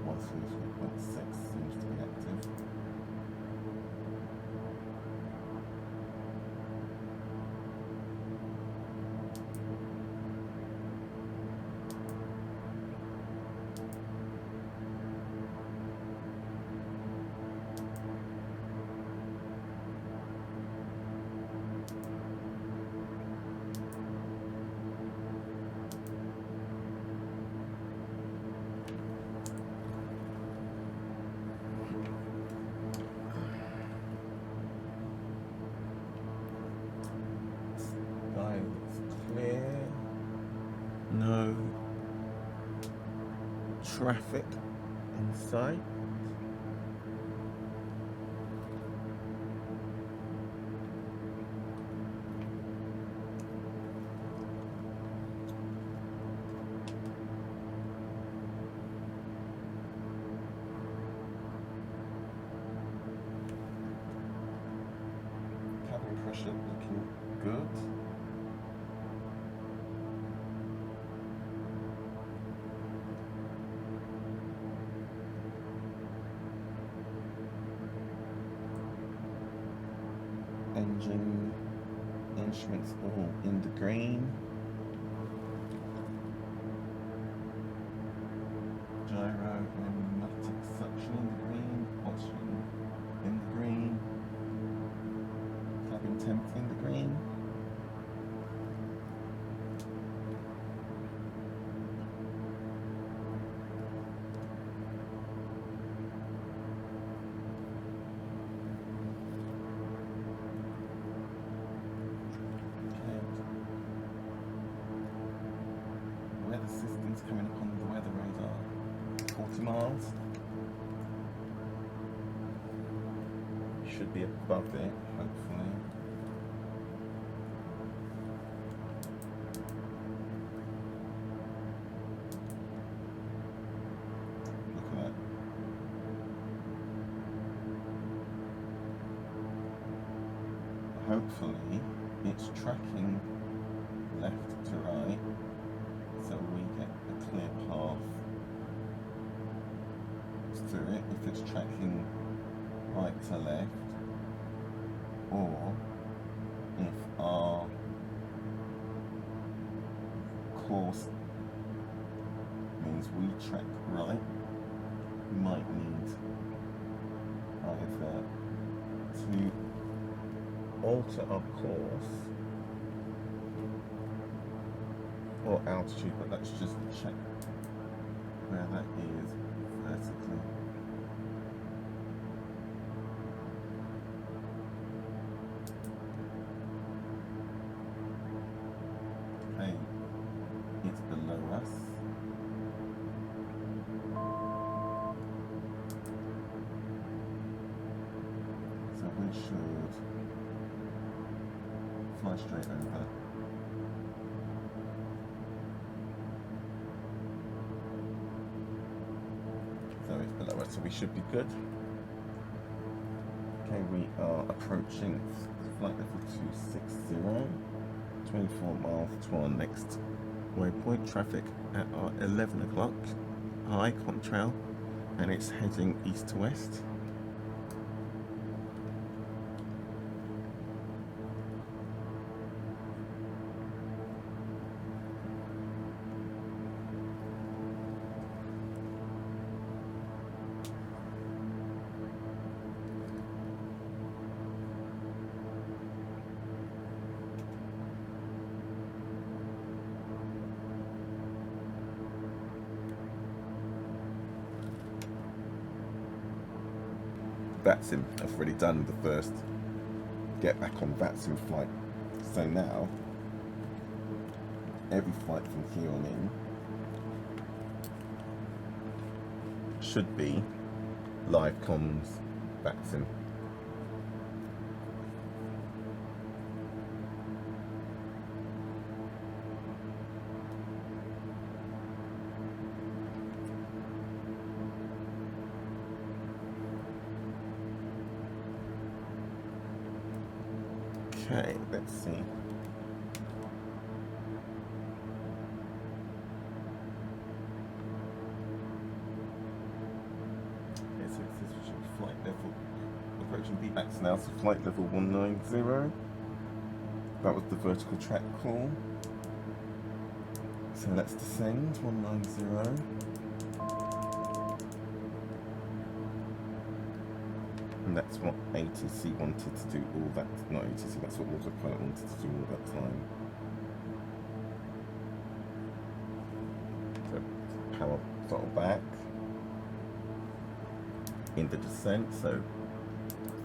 133.6 seems to be active. no traffic in sight. Cabin pressure looking good. Engine instruments all in the green. Gyro and pneumatic suction in the green. Oxygen in the green. Cabin temp in the green. Weather systems coming up on the weather radar. 40 miles. Should be above it, hopefully. Look at that. Hopefully it's tracking left to right, so we get a clear path through it. If it's tracking right to left, or if our course means we track right, we might need either to alter our course or altitude, but let's just check where that is vertically. Okay, it's below us. So we should fly straight over. So it's below us, so we should be good. Okay, we are approaching flight level 260, 24 miles to our next waypoint. Traffic at our 11 o'clock high contrail, and it's heading east to west. VATSIM, I've already done the first get back on VATSIM flight. So now, every flight from here on in should be live comms VATSIM. Okay, let's see. Yes, this is flight level. Approaching VBAX now, so flight level 190. That was the vertical track call. So let's descend 190. And that's what ATC wanted to do all that, not ATC, that's what autopilot wanted to do all that time. So power throttle back in the descent, so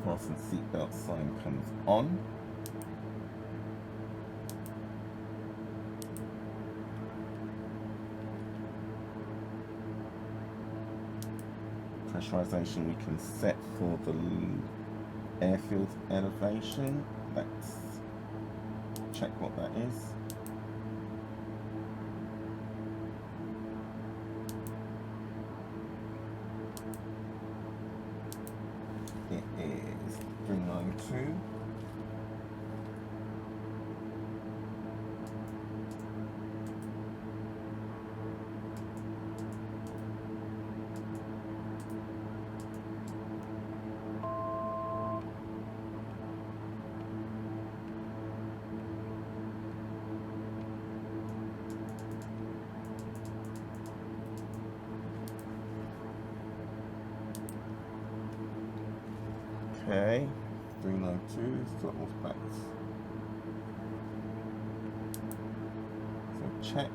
fasten seatbelt sign comes on. pressurization we can set for the airfield elevation. Let's check what that is. It is 392. Okay, 392, throttle back. So check.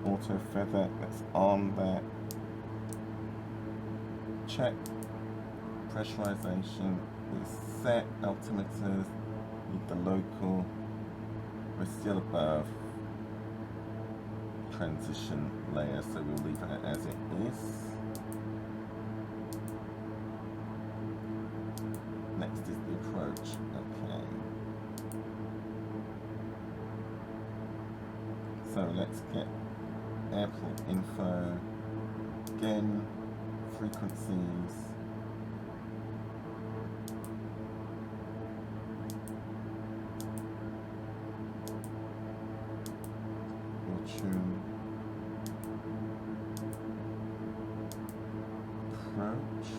Auto feather, let's arm that. Check. Pressurization is set. Altimeters, need the local. We're still above transition layer, so we'll leave it as it is. Next is the approach. Okay. So let's get airport info. Again, frequencies. Tune. Approach.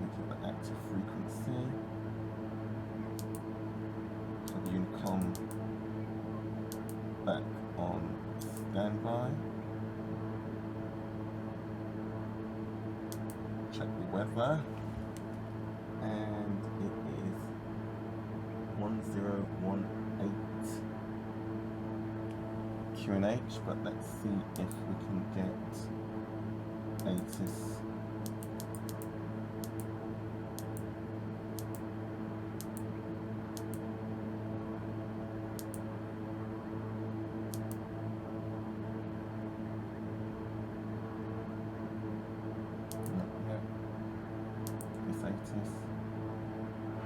Look at the active frequency. So the Unicom back on standby. Check the weather, and it is 1018 QNH, but let's see if we can get ATIS.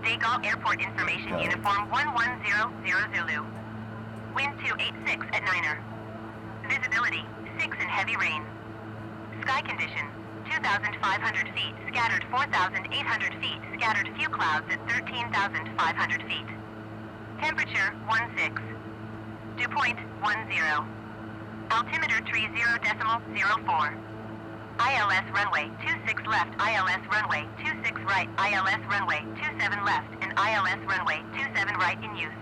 Deviation Airport Information Uniform 1100 Zulu. Wind 286 at Niner. Visibility 6 in heavy rain. Sky condition 2,500 feet, scattered 4,800 feet, scattered few clouds at 13,500 feet. Temperature 16. Dew point 10. Altimeter tree 0.04. ILS runway 26 left, ILS runway 26 right, ILS runway 27 left, and ILS runway 27 right in use.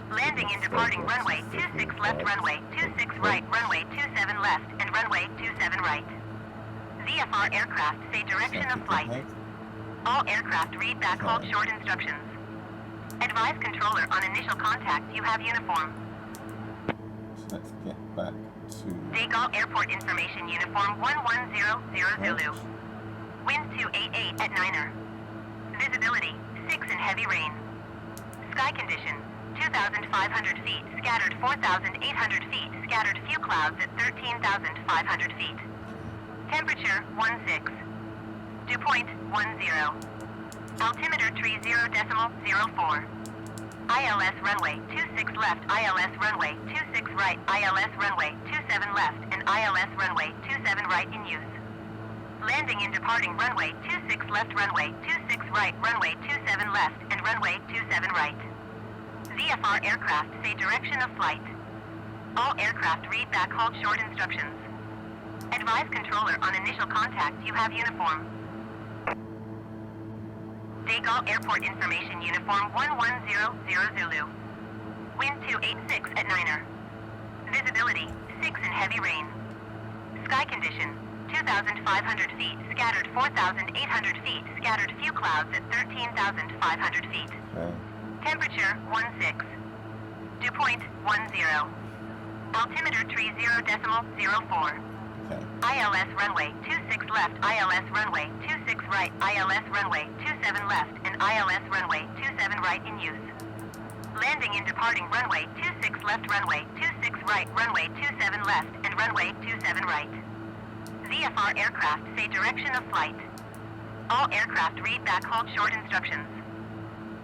Landing and departing runway 26 left, runway 26 right, runway 27 left, and runway 27 right. VFR aircraft say direction of flight. All aircraft read back hold short instructions. Advise controller on initial contact you have uniform. So let's get back to Deviation Airport Information Uniform 1100 Zulu. Wind 288 at Niner. Visibility 6 in heavy rain. Sky condition 2,500 feet, scattered 4,800 feet, scattered few clouds at 13,500 feet. Temperature 16. Dew point 10. Altimeter tree 0.04. ILS runway 26 left, ILS runway 26 right, ILS runway 27 left, and ILS runway 27 right in use. Landing and departing runway 26 left, runway 26 right, runway 27 left, and runway 27 right. VFR aircraft say direction of flight. All aircraft read back hold short instructions. Advise controller on initial contact you have uniform. Deviation Airport Information Uniform 1100 Zulu. Wind 286 at Niner. Visibility 6 in heavy rain. Sky condition 2,500 feet, scattered 4,800 feet, scattered few clouds at 13,500 feet. Temperature 16. Dew point 10. Altimeter tree 0.04. Okay. ILS runway 26 left, ILS runway 26 right, ILS runway 27 left, and ILS runway 27 right in use. Landing and departing runway 26 left, runway 26 right, runway 27 left, and runway 27 right. VFR aircraft say direction of flight. All aircraft read back hold short instructions.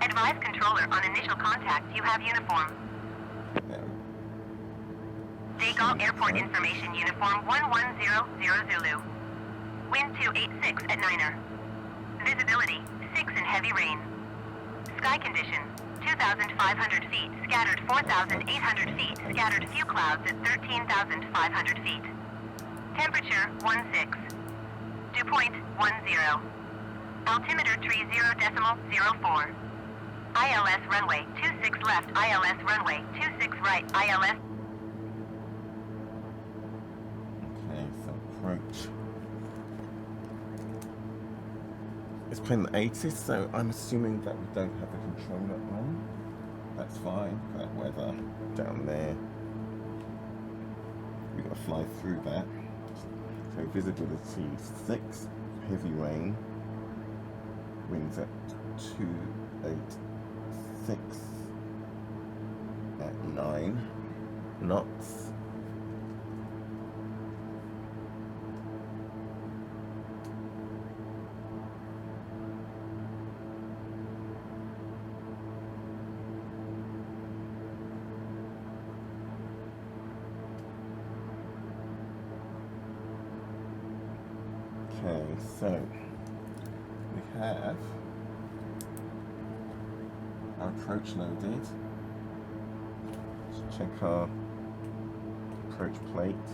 Advise controller on initial contact you have uniform. Degal Airport Information Uniform 1100 Zulu. Wind 286 at 9er. Visibility 6 in heavy rain. Sky condition 2,500 feet, scattered 4,800 feet, scattered few clouds at 13,500 feet. Temperature 16. Dew point 10. Altimeter tree 0.04. ILS runway 26 left, ILS runway 26 right, ILS. Okay, so approach. It's playing the 80s, so I'm assuming that we don't have the controller on. That's fine, that weather down there. We've got to fly through that. So visibility 6, heavy rain. Winds at 286 at 9 knots. Okay, so we have our approach loaded. Let's check our approach plate.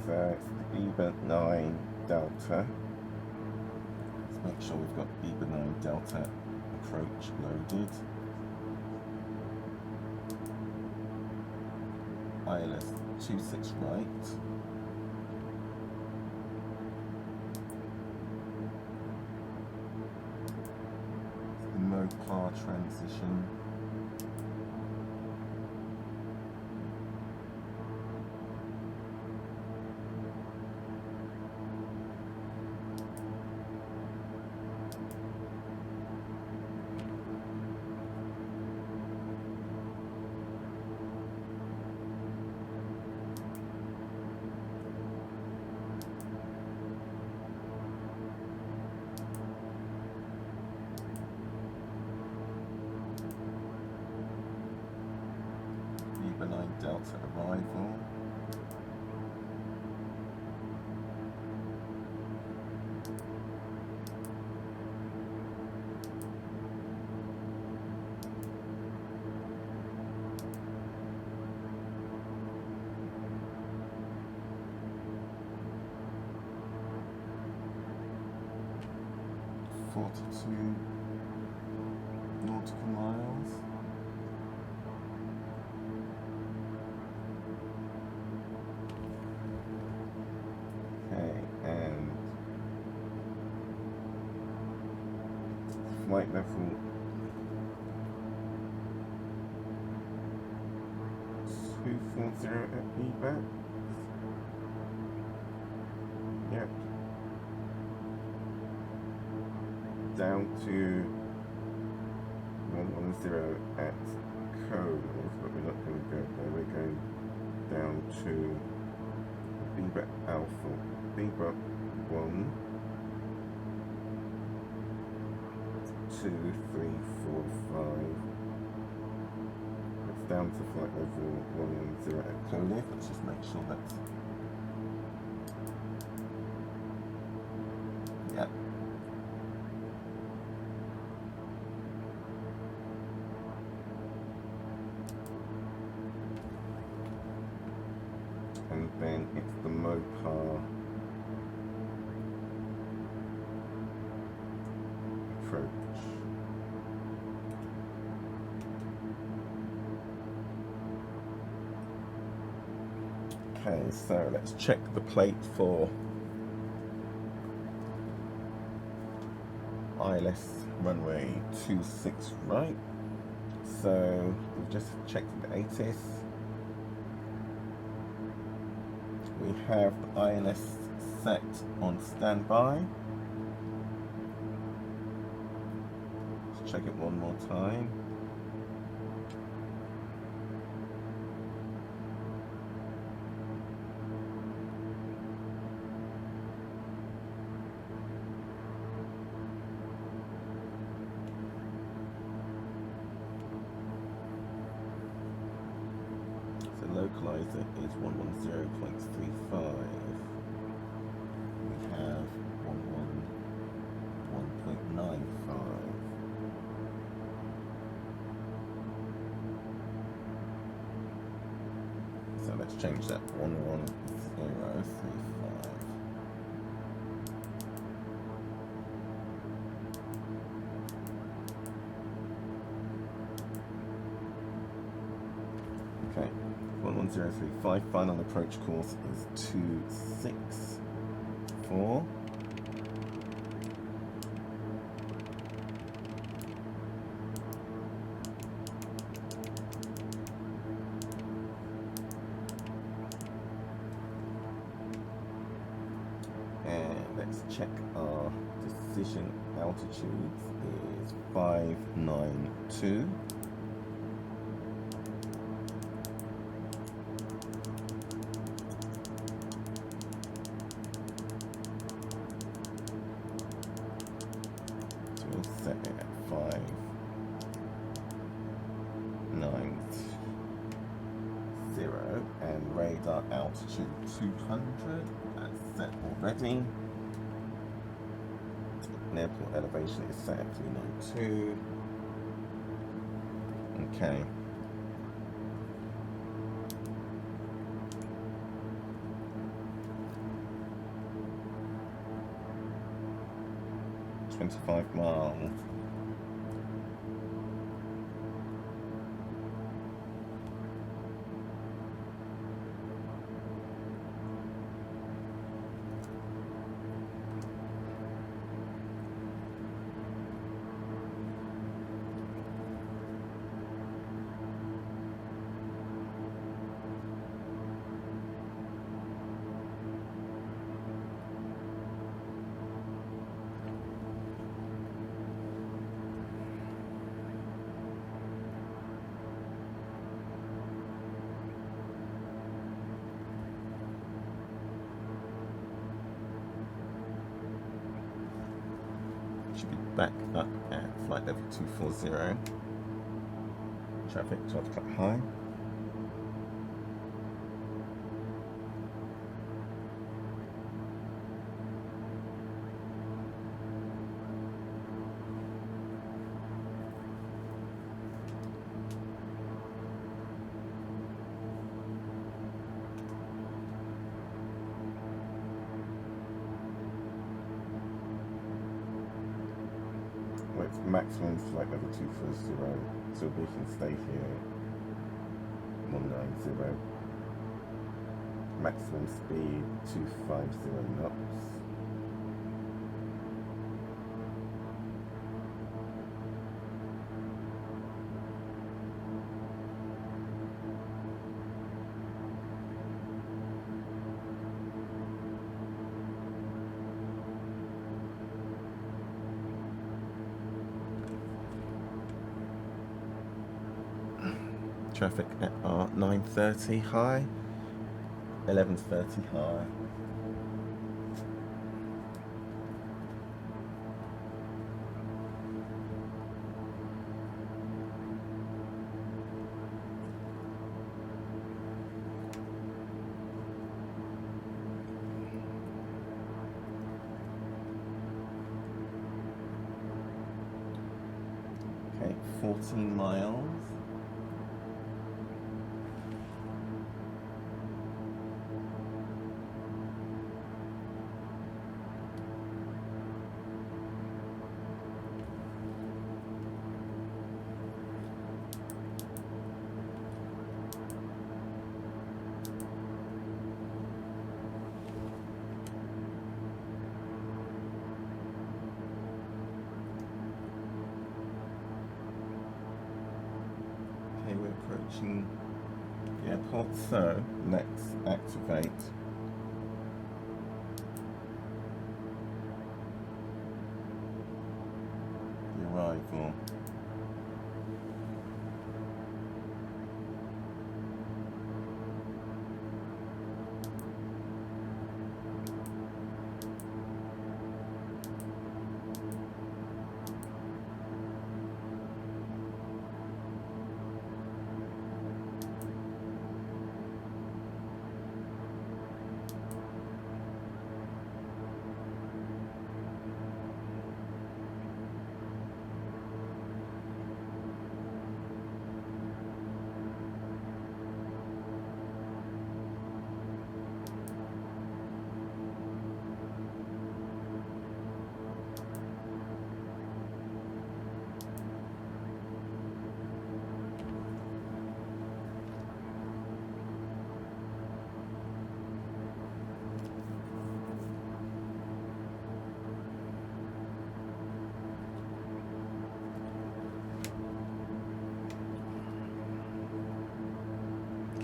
So it's the Eggd-9 Delta. Let's make sure we've got Eggd-9 Delta approach loaded. ILS 26 right. Mopar transition. Eggd-9 Delta arrival. Forty-two nautical miles. Okay, and flight level 240 at EVAC. Yep. Down to 110 at code, but we're not going to go there. We're going down to Beta Alpha, Beta 1, 2, 3, 4, 5. It's down to flight level 110 at code. Let's just make sure that's. Yep. And then it's the Mopar approach. Okay, so let's check the plate for ILS runway 26 right. So we've just checked the ATIS. We have the ILS set on standby. Let's check it one more time. Localizer is 110.35. We have 111.95. So let's change that 11035. Okay. 11035, final approach course is 264. And let's check our decision altitudes is 592. Set it at 590 and radar altitude 200. That's set already. Airport elevation is set at 392. Okay. $25 miles. Should be back up at flight level 240. Traffic 12 o'clock high. It's maximum flight level 240, so we can stay here 190. Maximum speed 250 knots. Traffic at our 9:30 high, 11:30 high. Okay, 14 miles. Okay, we're approaching the airport, so let's activate the arrival.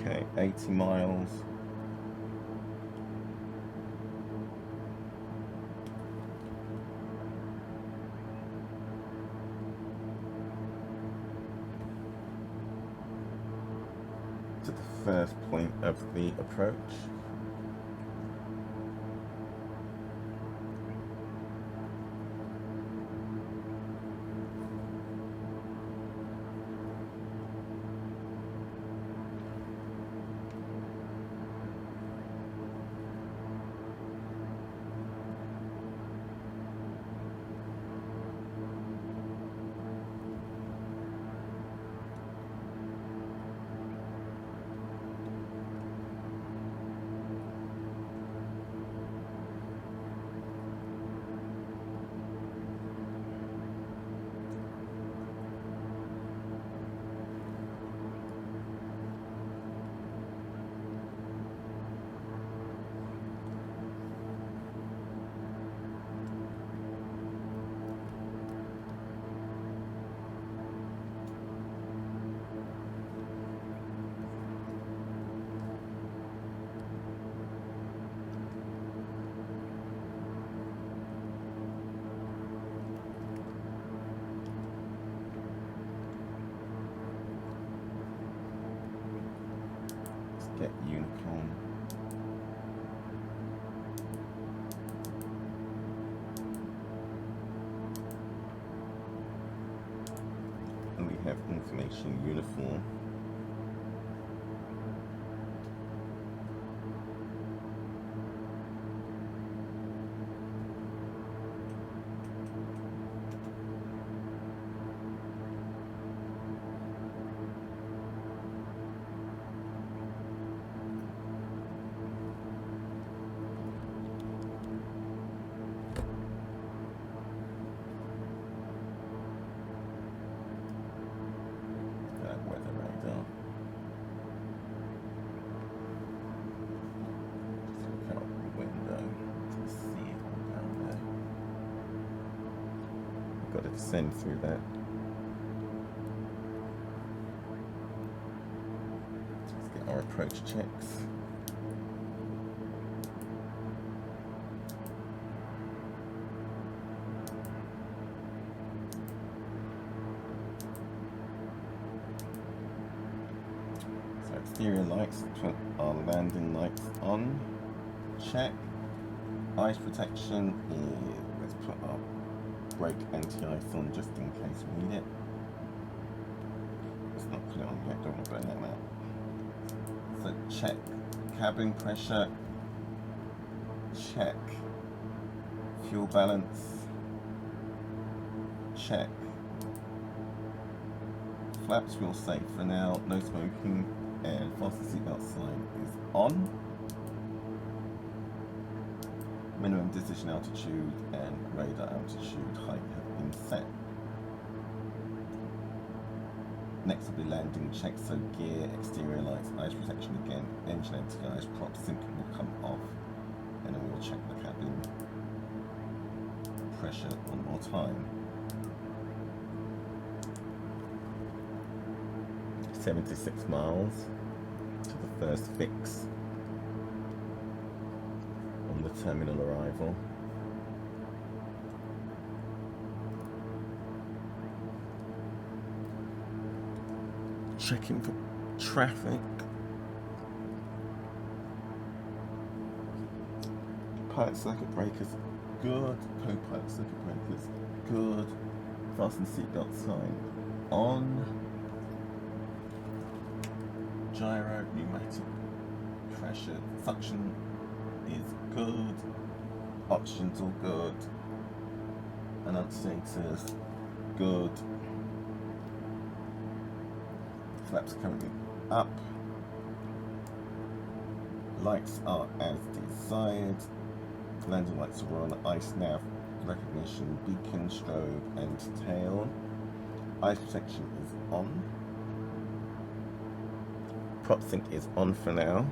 Okay, 80 miles. To the first point of the approach. Get unicorn. And we have information uniform. Weather radar. Just look out the window to see it all down there. We've got to descend through that. Let's get our approach checks. Exterior lights, our landing lights on. Check. Ice protection is, let's put our brake anti-ice on just in case we need it. Let's not put it on yet, don't want to burn that out. So check cabin pressure. Check fuel balance. Check flaps, we'll safe for now, no smoking. And fasten seatbelt sign is on. Minimum decision altitude and radar altitude height have been set. Next will be landing check, so gear, exterior lights, ice protection again, engine anti-ice, prop simply will come off, and then we will check the cabin pressure one more time. 76 miles to the first fix on the terminal arrival. Checking for traffic. Pilot circuit breakers, good. Co-pilot circuit breakers, good. Fasten seatbelt sign on. Gyro, pneumatic pressure, suction is good. Oxygen's all good. Annunciators, good. Flaps currently up. Lights are as desired. Landing lights are on. Ice nav recognition, beacon, strobe, and tail. Ice protection is on. Prop sync is on for now.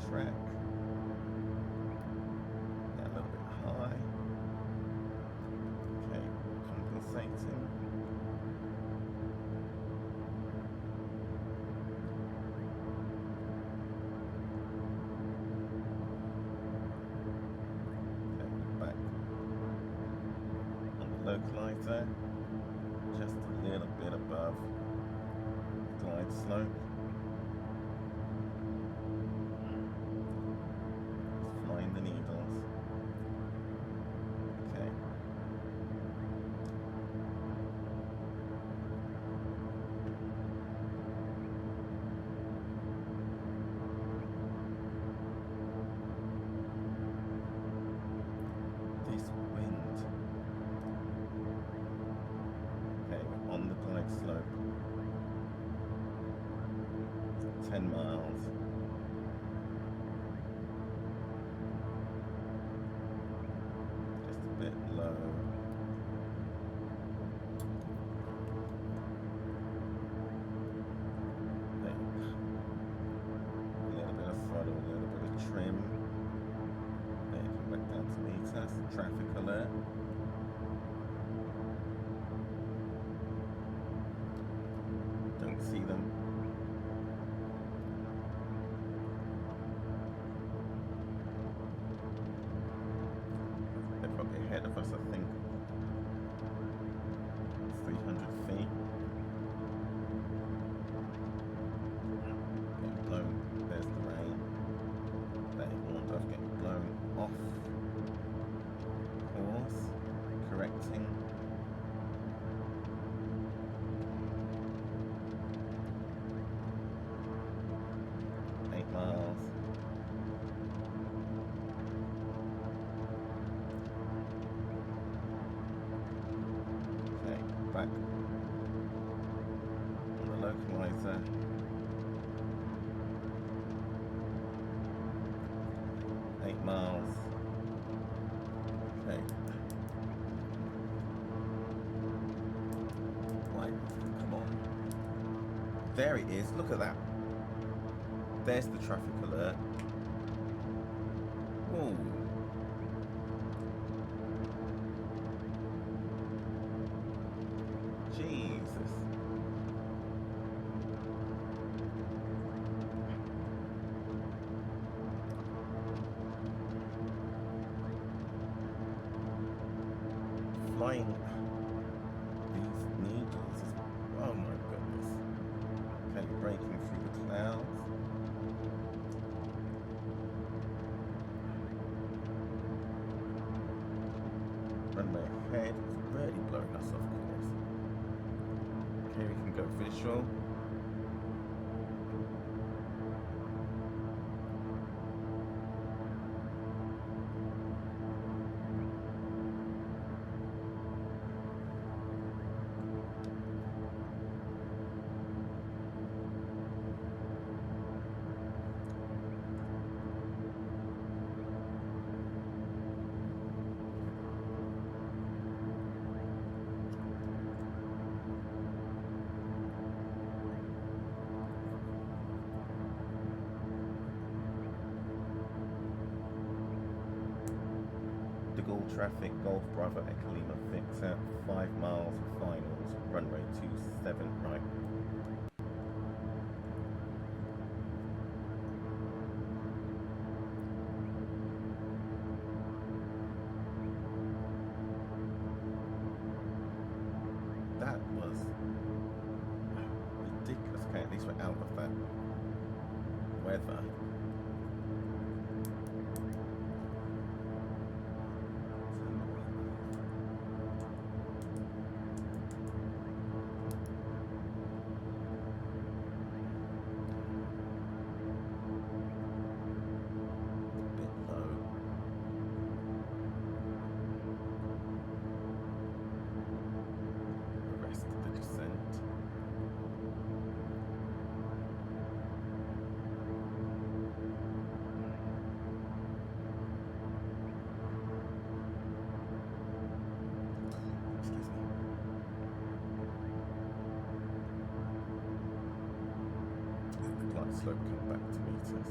Track. Yeah, a little bit high. Okay, compensating. Okay, back on the localizer, just a little bit above glide slope. The needles. Okay. This wind. Okay, we're on the glide slope. 10 miles. Bit low. A little bit of throttle, a little bit of trim. Then come back down to meet us. Traffic alert. Don't see them. They're probably ahead of us, I think. 300 feet. Getting blown. There's the rain. That warned of getting blown off course. Correcting. Miles. Okay, back on the localizer. Eight miles. Okay. Right, come on. There it is, look at that. There's the traffic alert. Ooh. Jesus. flying these needles is, oh my goodness. Okay, breaking through the clouds. Runway ahead is really blowing us off course. Okay, we can go visual. Traffic, Golf Bravo, Eggd-Lfpg Victor, 5 miles for finals, runway 27 right. That was ridiculous. Okay, at least we're out of that weather. Slope come back to meet us.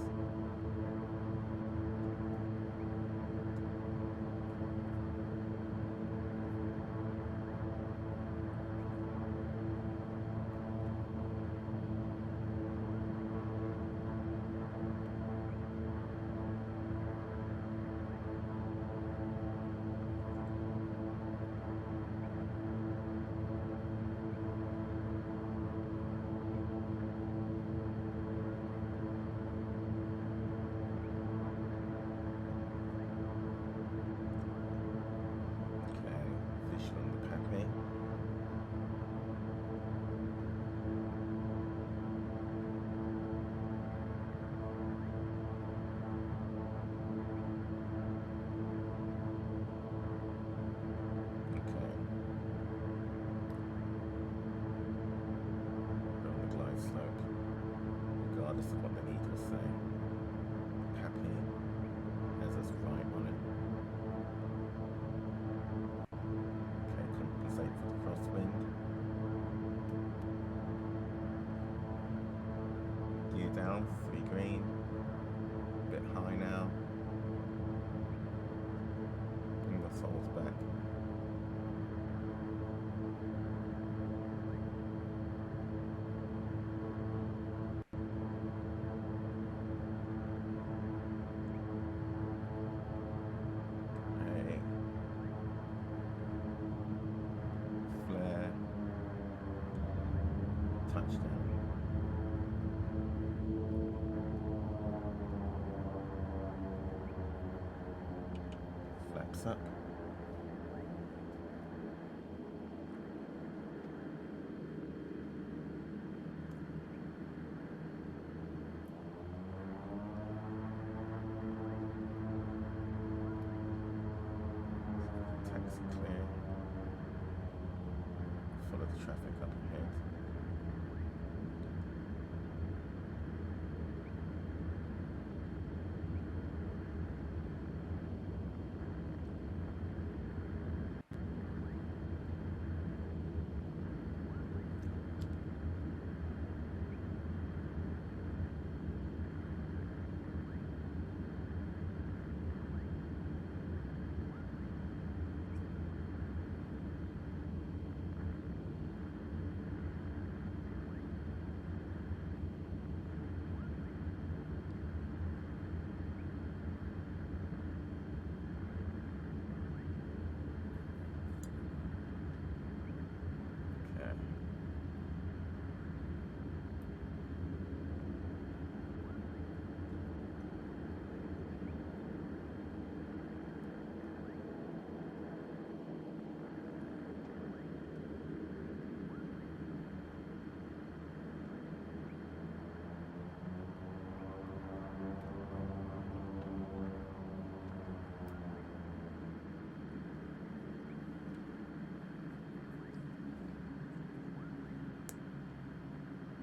Regardless of what the needles say, happy has us right on it. Okay, compensate for the crosswind. Gear down, 3 green. A bit high now. Bring the souls back. Flaps up. Taxi clear. Follow the traffic up ahead.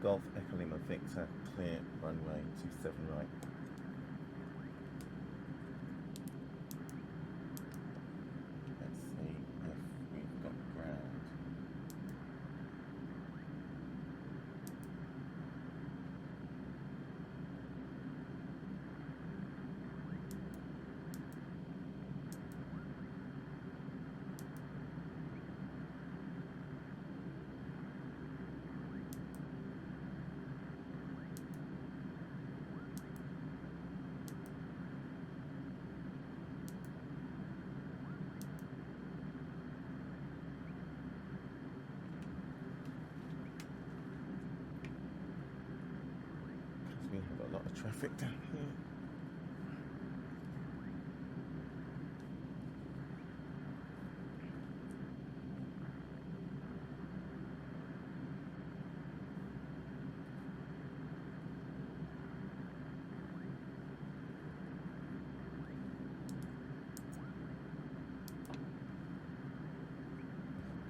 Golf Echo Lima Victor, clear runway 27 right. Let's see if we've got ground. We have a lot of traffic down here.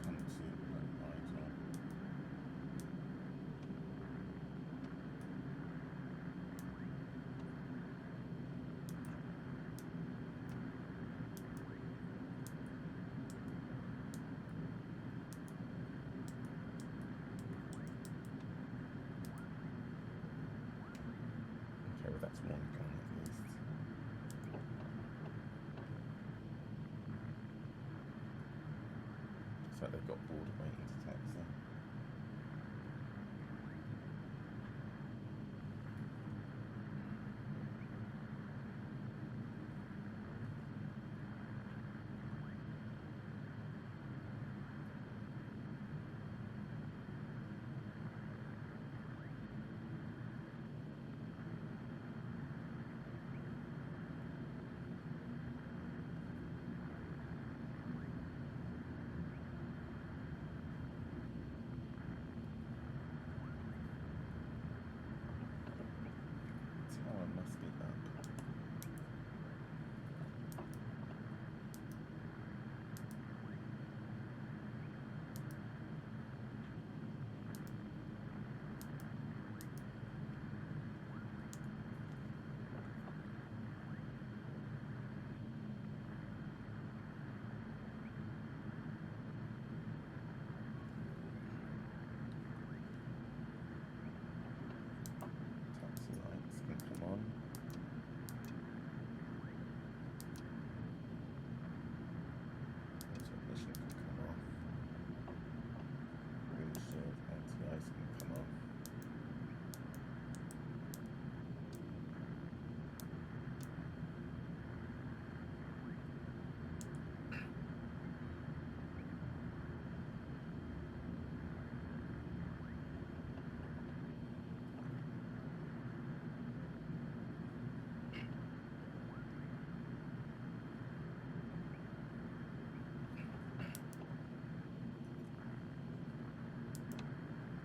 Come to right on. Okay, well that's one gone at least. Looks like they've got board waiting to taxi. Tower must be up. Taxi lights can come on. Auto ignition can come off. Windshield anti-ice can come off.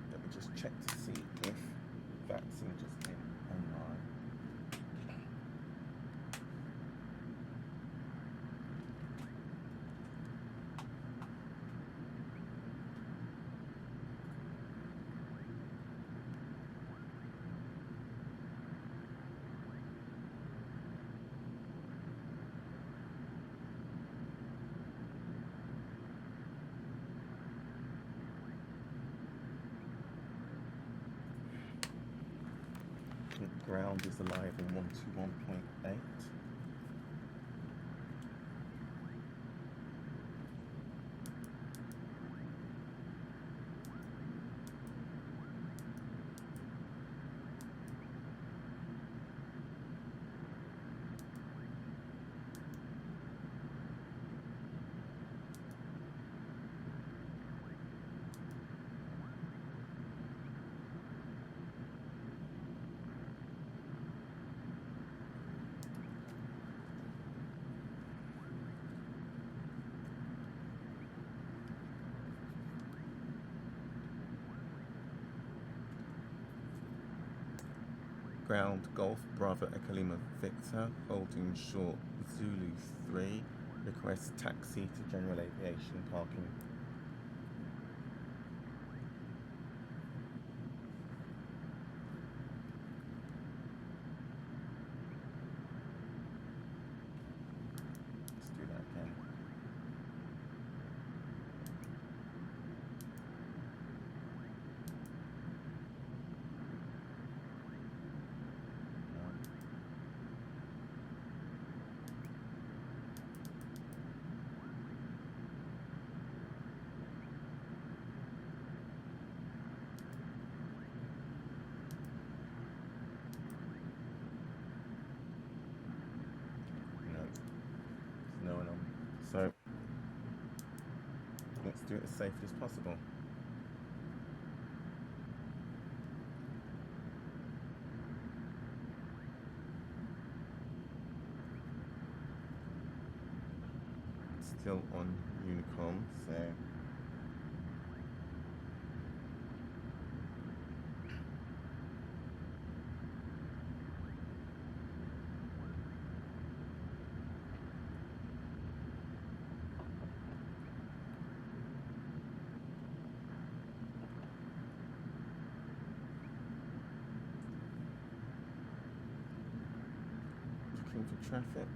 Let me just check to see if vaccine just came online. Ground is alive in 121.8. Ground Golf Bravo Echo Lima Victor, holding short Zulu 3, request taxi to general aviation parking. do it as safely as possible. Still on Unicom, so looking for traffic.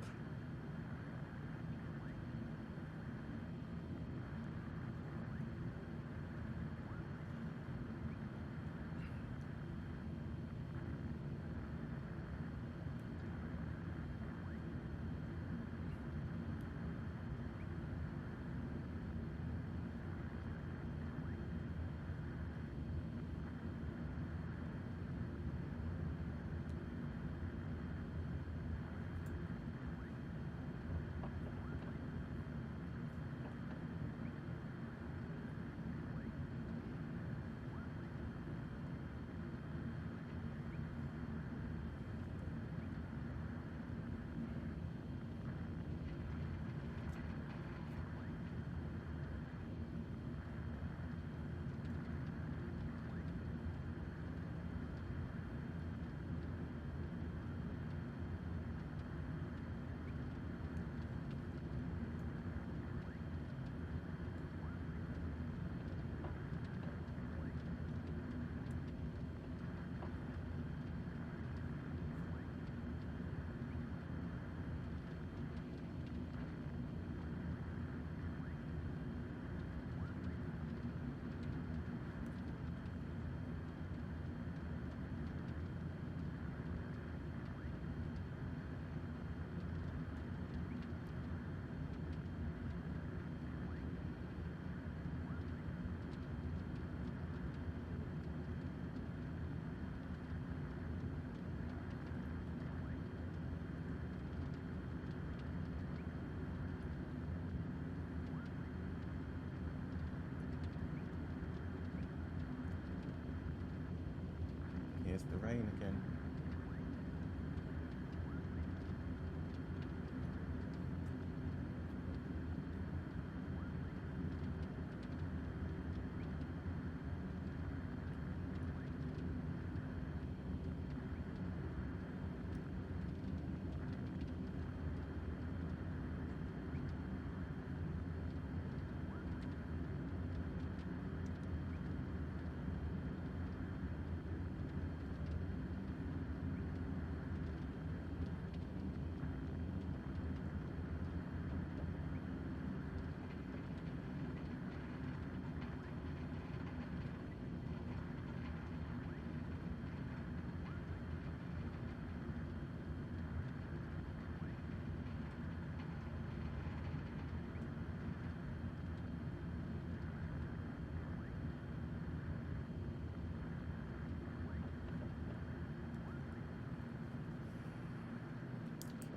Here's the rain again.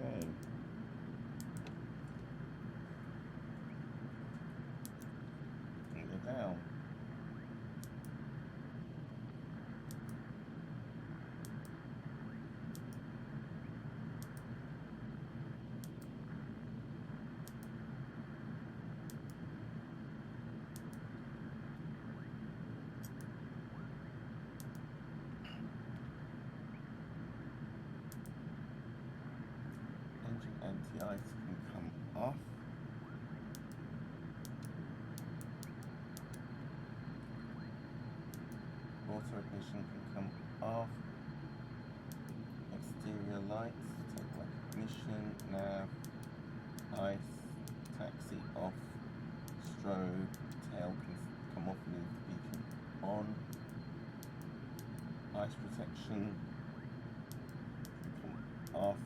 Okay. Bring it down. Engine anti-ice can come off. Auto ignition can come off. Exterior lights, take recognition, nav, ice, taxi off, strobe, tail can come off with beacon on. Ice protection can come off.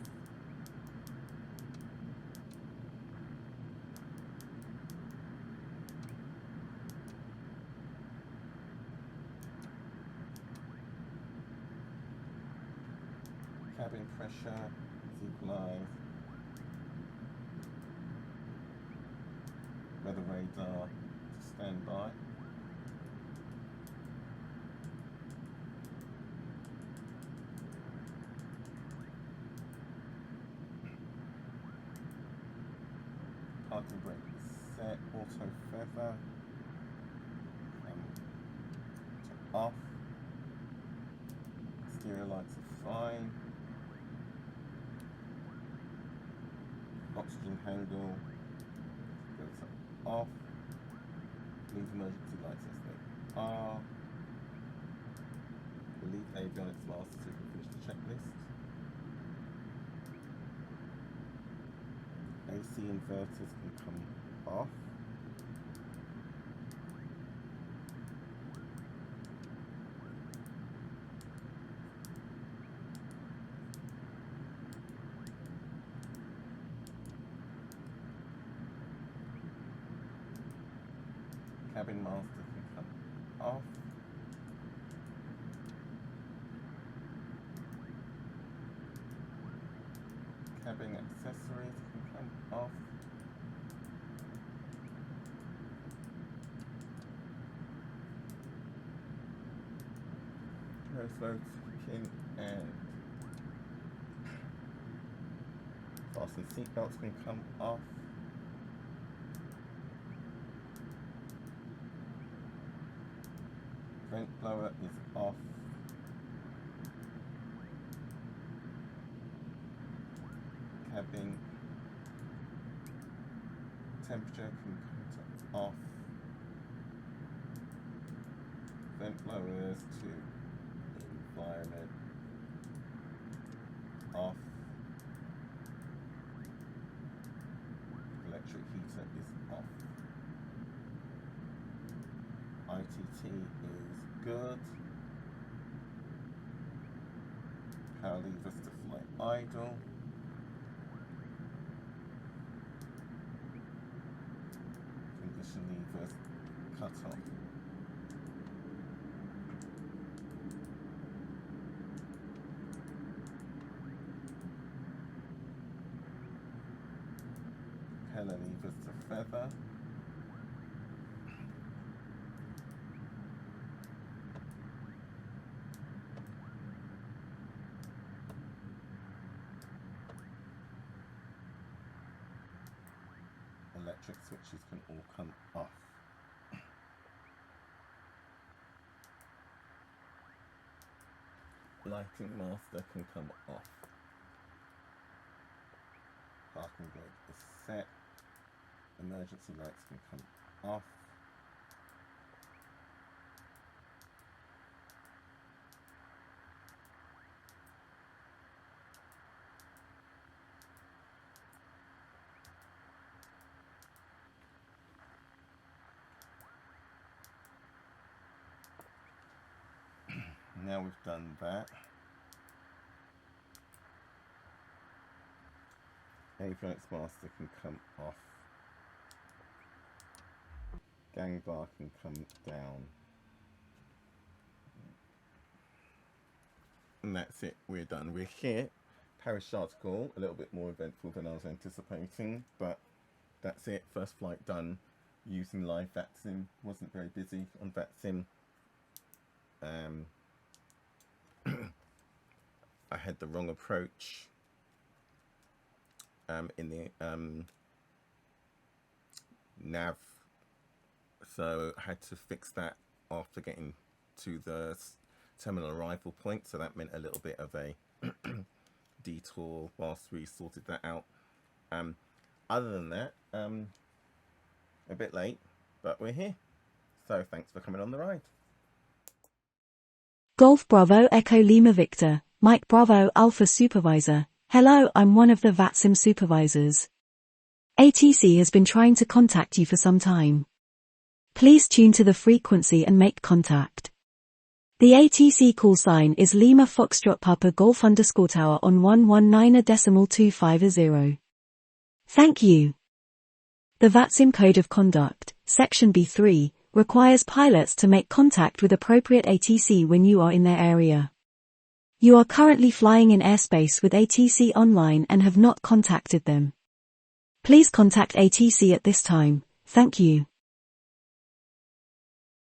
Cabin pressure is equalised. Weather radar to stand by. Parking brake is set, auto feather, to off, stereo lights are fine, oxygen handle goes off, leave emergency lights as they are, leave avionics last so we can finish the checklist. AC inverters can come off. Cabin master can come off. Cabin accessories can come off. Airflow in and fasten seatbelts can come off. Vent blower is off. Cabin temperature can come to off. Vent blowers to environment off. Electric heater is off. ITT is good. Power levers to fly idle. Condition levers cut off. Propeller levers to feather. Electric switches can all come off. Lighting master can come off. Parking brake is set. Emergency lights can come off. Now we've done that. Avionics master can come off. Gang bar can come down. And that's it, we're done. We're here. Parish article, a little bit more eventful than I was anticipating, but that's it. First flight done using live VATSIM. Wasn't very busy on VATSIM. I had the wrong approach in the nav, so I had to fix that after getting to the terminal arrival point, so that meant a little bit of a detour whilst we sorted that out. Other than that, a bit late, but we're here, so thanks for coming on the ride. Golf Bravo Echo Lima Victor, Mike Bravo Alpha Supervisor. Hello, I'm one of the VATSIM supervisors. ATC has been trying to contact you for some time. Please tune to the frequency and make contact. The ATC call sign is Lima Foxtrot Papa Golf _Tower on 119.250. Thank you. The VATSIM Code of Conduct, Section B3, requires pilots to make contact with appropriate ATC when you are in their area. You are currently flying in airspace with ATC online and have not contacted them. Please contact ATC at this time. Thank you.